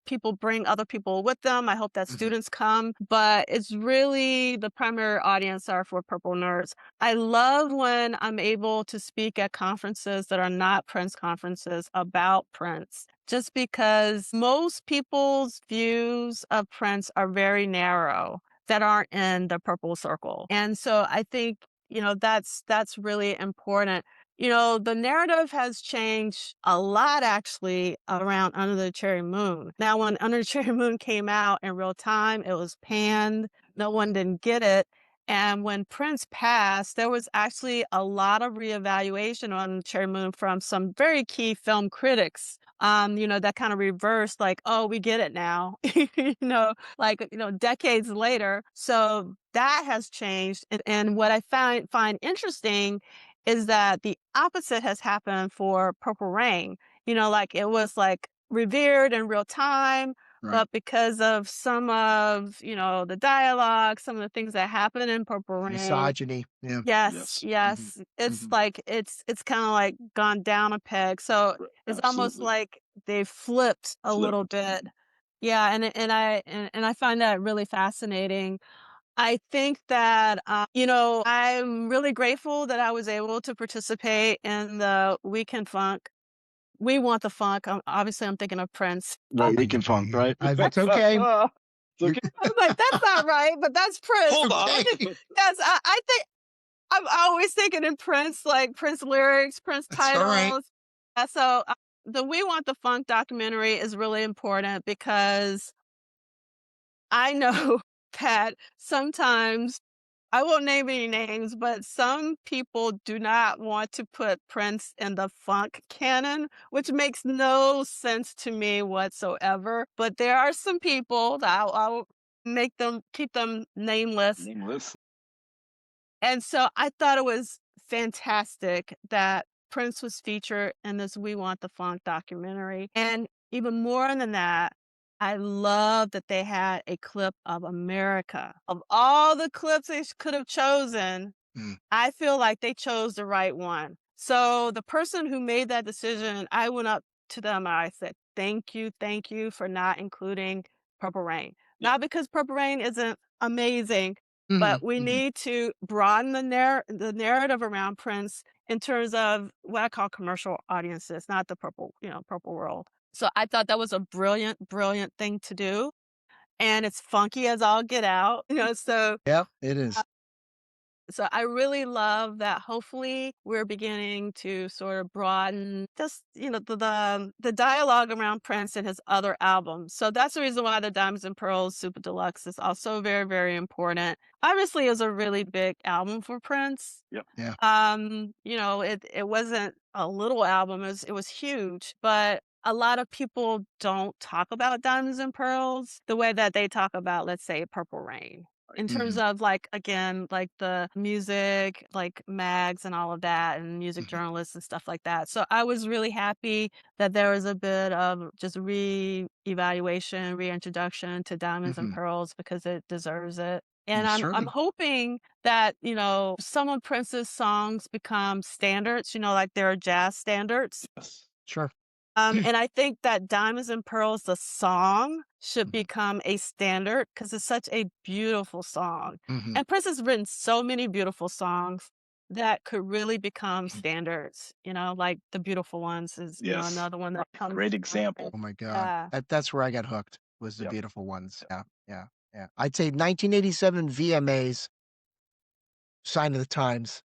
people bring other people with them. I hope that Mhm. students come, but it's really the primary audience are for purple nerds. I love when I'm able to speak at conferences that are not Prince conferences about Prince, just because most people's views of Prince are very narrow that aren't in the purple circle. And so I think, that's really important. The narrative has changed a lot actually around Under the Cherry Moon. Now, when Under the Cherry Moon came out in real time, it was panned. No one didn't get it. And when Prince passed, there was actually a lot of reevaluation on Cherry Moon from some very key film critics. That kind of reversed, like, oh, we get it now, decades later. So that has changed. And what I find interesting is that the opposite has happened for Purple Rain. Like it was like revered in real time, Right. but because of some of, the dialogue, some of the things that happen in Purple Rain, Misogyny. Yeah. yes, yes, Mhm. yes, it's Mhm. like it's kind of like gone down a peg. So it's almost absolutely. like they flipped a Flip. little bit. Yeah, and I find that really fascinating. I think that, I'm really grateful that I was able to participate in the Weekend Funk. We Want the Funk. Obviously, I'm thinking of Prince. Right, Weekend Funk, right? It's okay. It's You're okay. I was like, "That's not right," but that's Prince. Hold I on. think I think I'm always thinking in Prince, like Prince lyrics, Prince That's all right. titles. So, the We Want the Funk documentary is really important because I know that sometimes I won't name any names, but some people do not want to put Prince in the funk canon, which makes no sense to me whatsoever. But there are some people that I'll keep them nameless, Nameless. and so I thought it was fantastic that Prince was featured in this We Want the Funk documentary. And even more than that, I love that they had a clip of America. Of all the clips they could have chosen, Mm. I feel like they chose the right one. So the person who made that decision, I went up to them and I said, thank you for not including Purple Rain. Yeah. Not because Purple Rain isn't amazing, Mhm. but we Mhm. need to broaden the narrative around Prince in terms of what I call commercial audiences, not the purple world. So I thought that was a brilliant, brilliant thing to do, and it's funky as all get out, Yep, it is. so I really love that hopefully we're beginning to sort of broaden just, the dialogue around Prince and his other albums. So that's the reason why the Diamonds and Pearls Super Deluxe is also very, very important. Obviously, it was a really big album for Prince. Yep. Yeah. It wasn't a little album, it was huge, but a lot of people don't talk about Diamonds and Pearls the way that they talk about, let's say, Purple Rain. In terms Mhm, of like, again, like the music, like mags and all of that, and music mhm, journalists and stuff like that. So I was really happy that there was a bit of just re-evaluation, reintroduction to Diamonds and mhm. Pearls because it deserves it. And I'm Certainly. hoping that, some of Prince's songs become standards, like there are jazz standards. Yes. Sure. And I think that Diamonds and Pearls, the song, should Mhm, become a standard because it's such a beautiful song. mhm, And Prince has written so many beautiful songs that could really become mhm. standards, like The Beautiful Ones is, Yes. another one that comes Great to mind. example. Oh my god. Yeah. That's where I got hooked, was The Yep. Beautiful Ones. Yeah, yeah, yeah. I'd say 1987 VMAs, Sign of the Times,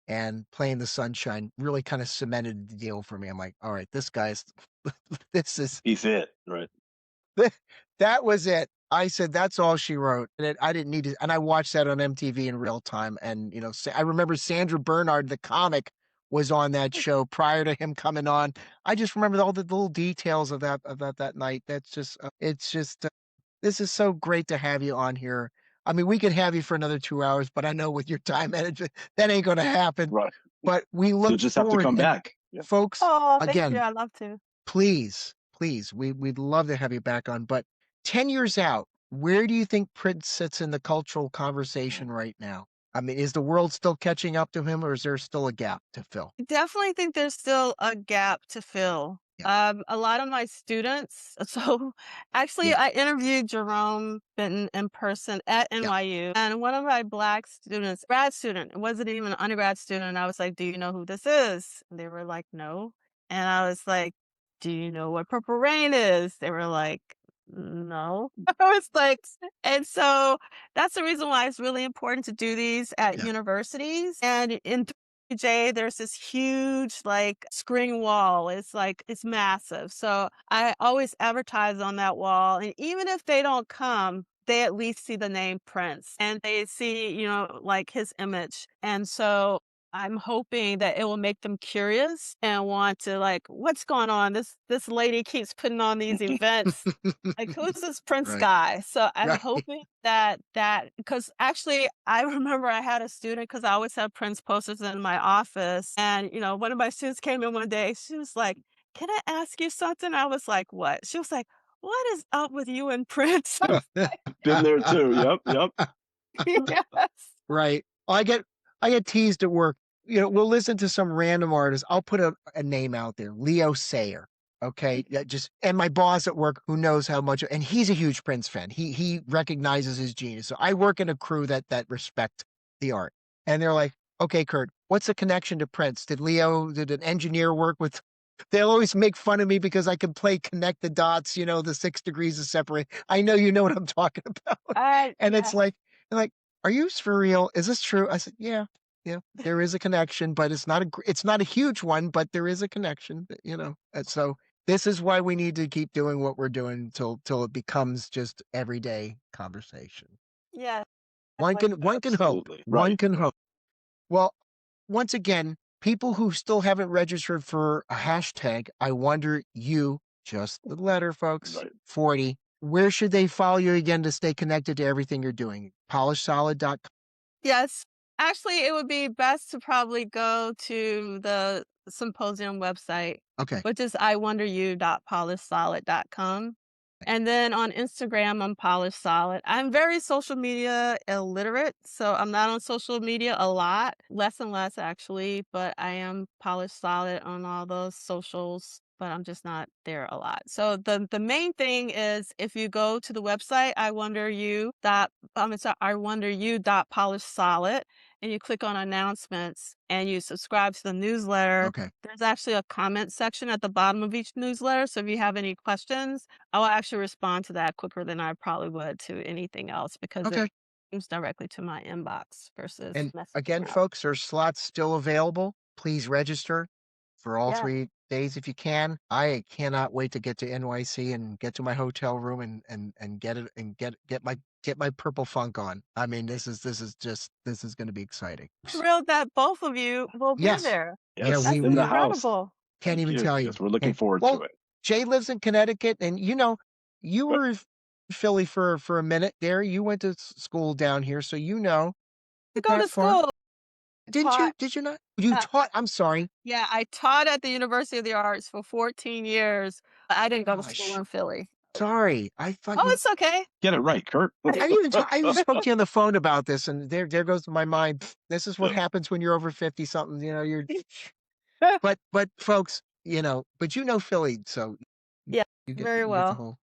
and Playing the Sunshine really kinda cemented the deal for me. I'm like, "Alright, this guy's this is He's it. Right. that was it." I said, "That's all she wrote," and I didn't need to, and I watched that on MTV in real time, and, I remember Sandra Bernhard, the comic, was on that show prior to him coming on. I just remember all the little details of that night. That's just, it's just, this is so great to have you on here. I mean, we could have you for another 2 hours, but I know with your time management, that ain't gonna happen. Right. But we You'll look just have to forward, come and back. Yeah. folks, Oh, thank you. again, I love to. please, please, we'd love to have you back on, but 10 years out, where do you think Prince sits in the cultural conversation right now? I mean, is the world still catching up to him, or is there still a gap to fill? I definitely think there's still a gap to fill. Yeah, A lot of my students, so actually, yeah, I interviewed Jerome Benton in person at yeah. NYU, and one of my black students, grad student, it wasn't even an undergrad student. I was like, "Do you know who this is?" And they were like, "No." And I was like, "Do you know what Purple Rain is?" They were like, "No." I was like, and so that's the reason why it's really important to do these at Yeah. universities and in Jay, there's this huge like screen wall. It's massive. So I always advertise on that wall. And even if they don't come, they at least see the name Prince and they see, like his image. And so I'm hoping that it will make them curious and want to like, what's going on? This lady keeps putting on these events, like, who's this Prince Right, guy? So I'm right. hoping that because actually I remember I had a student because I always have Prince posters in my office. And, one of my students came in one day. She was like, "Can I ask you something?" I was like, "What?" She was like, "What is up with you and Prince?" I was Been there too. Yep. Yep. like, yes. Right. I get teased at work. We'll listen to some random artist. I'll put a name out there, Leo Sayer. Okay. Yeah, just, and my boss at work who knows how much, and he's a huge Prince fan. He recognizes his genius. So I work in a crew that respect the art. And they're like, "Okay, Kurt, what's the connection to Prince? Did an engineer work with?" They'll always make fun of me because I can play connect the dots, the 6 degrees of separate. I know you know what I'm talking about. And it's Yes. like, they're like, "Are you for real? Is this true?" I said, "Yeah, yeah, there is a connection, but it's not a huge one, but there is a connection, And so this is why we need to keep doing what we're doing till it becomes just everyday conversation. Yes. One can hope. Absolutely. One Right. can hope. Well, once again, people who still haven't registered for a hashtag, I wonder you, just the letter, folks, Right. 40. Where should they follow you again to stay connected to everything you're doing? PolishSolid.com. Yes. Actually, it would be best to probably go to the symposium website, Okay. which is iwonderyou.polishsolid.com. And then on Instagram, I'm Polish Solid. I'm very social media illiterate, so I'm not on social media a lot, less and less actually, but I am Polish Solid on all those socials, but I'm just not there a lot. So the main thing is if you go to the website, I wonder you dot polish solid, and you click on announcements and you subscribe to the newsletter, Okay. there's actually a comment section at the bottom of each newsletter. So if you have any questions, I will actually respond to that quicker than I probably would to anything else because it Okay. comes directly to my inbox versus And again, messaging out. folks, there's slots still available. Please register for all Yeah. 3 days if you can. I cannot wait to get to NYC and get to my hotel room and get it and get my purple funk on. I mean, this is gonna be exciting. Thrilled that both of you will be Yes. there. Yeah, Yes, That's in the we house. incredible. can't Thank even you. tell you. Yes, we're looking And forward to well, it. Jay lives in Connecticut, and, you But were in Philly for a minute there. You went to school down here, so you know To it go to that far. school, Didn't you? taught Did you not? You uh, taught I'm sorry. yeah, I taught at the University of the Arts for 14 years. I didn't go to school Gosh, in Philly. sorry. I thought Oh, you it's okay. get it right, Kurt. I even spoke to you on the phone about this, and there goes my mind. This is what happens when you're over 50 something, you're but folks, but Philly, so Yeah, very you get the well. whole.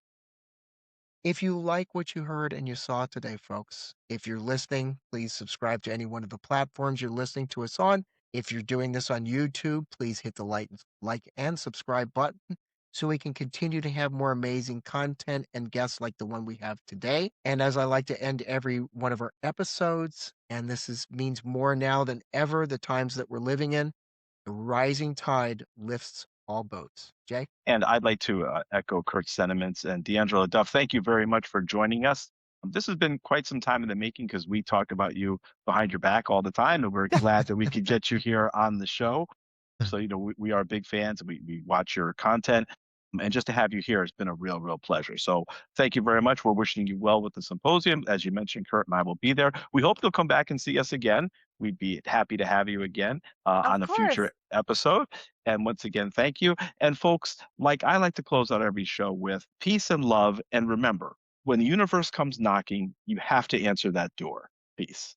If you like what you heard and you saw today, folks, if you're listening, please subscribe to any one of the platforms you're listening to us on. If you're doing this on YouTube, please hit the like and subscribe button so we can continue to have more amazing content and guests like the one we have today. And as I like to end every one of our episodes, and this means more now than ever, the times that we're living in, the rising tide lifts all boats. Jay? And I'd like to echo Kurt's sentiments. And D'Angela Duff, thank you very much for joining us. This has been quite some time in the making because we talk about you behind your back all the time, and we're glad that we could get you here on the show. So, we are big fans. We watch your content. And just to have you here has been a real, real pleasure. So thank you very much. We're wishing you well with the symposium. As you mentioned, Kurt and I will be there. We hope you'll come back and see us again. We'd be happy to have you again Of on a course. future episode. And once again, thank you. And folks, like I like to close out every show with peace and love. And remember, when the universe comes knocking, you have to answer that door. Peace.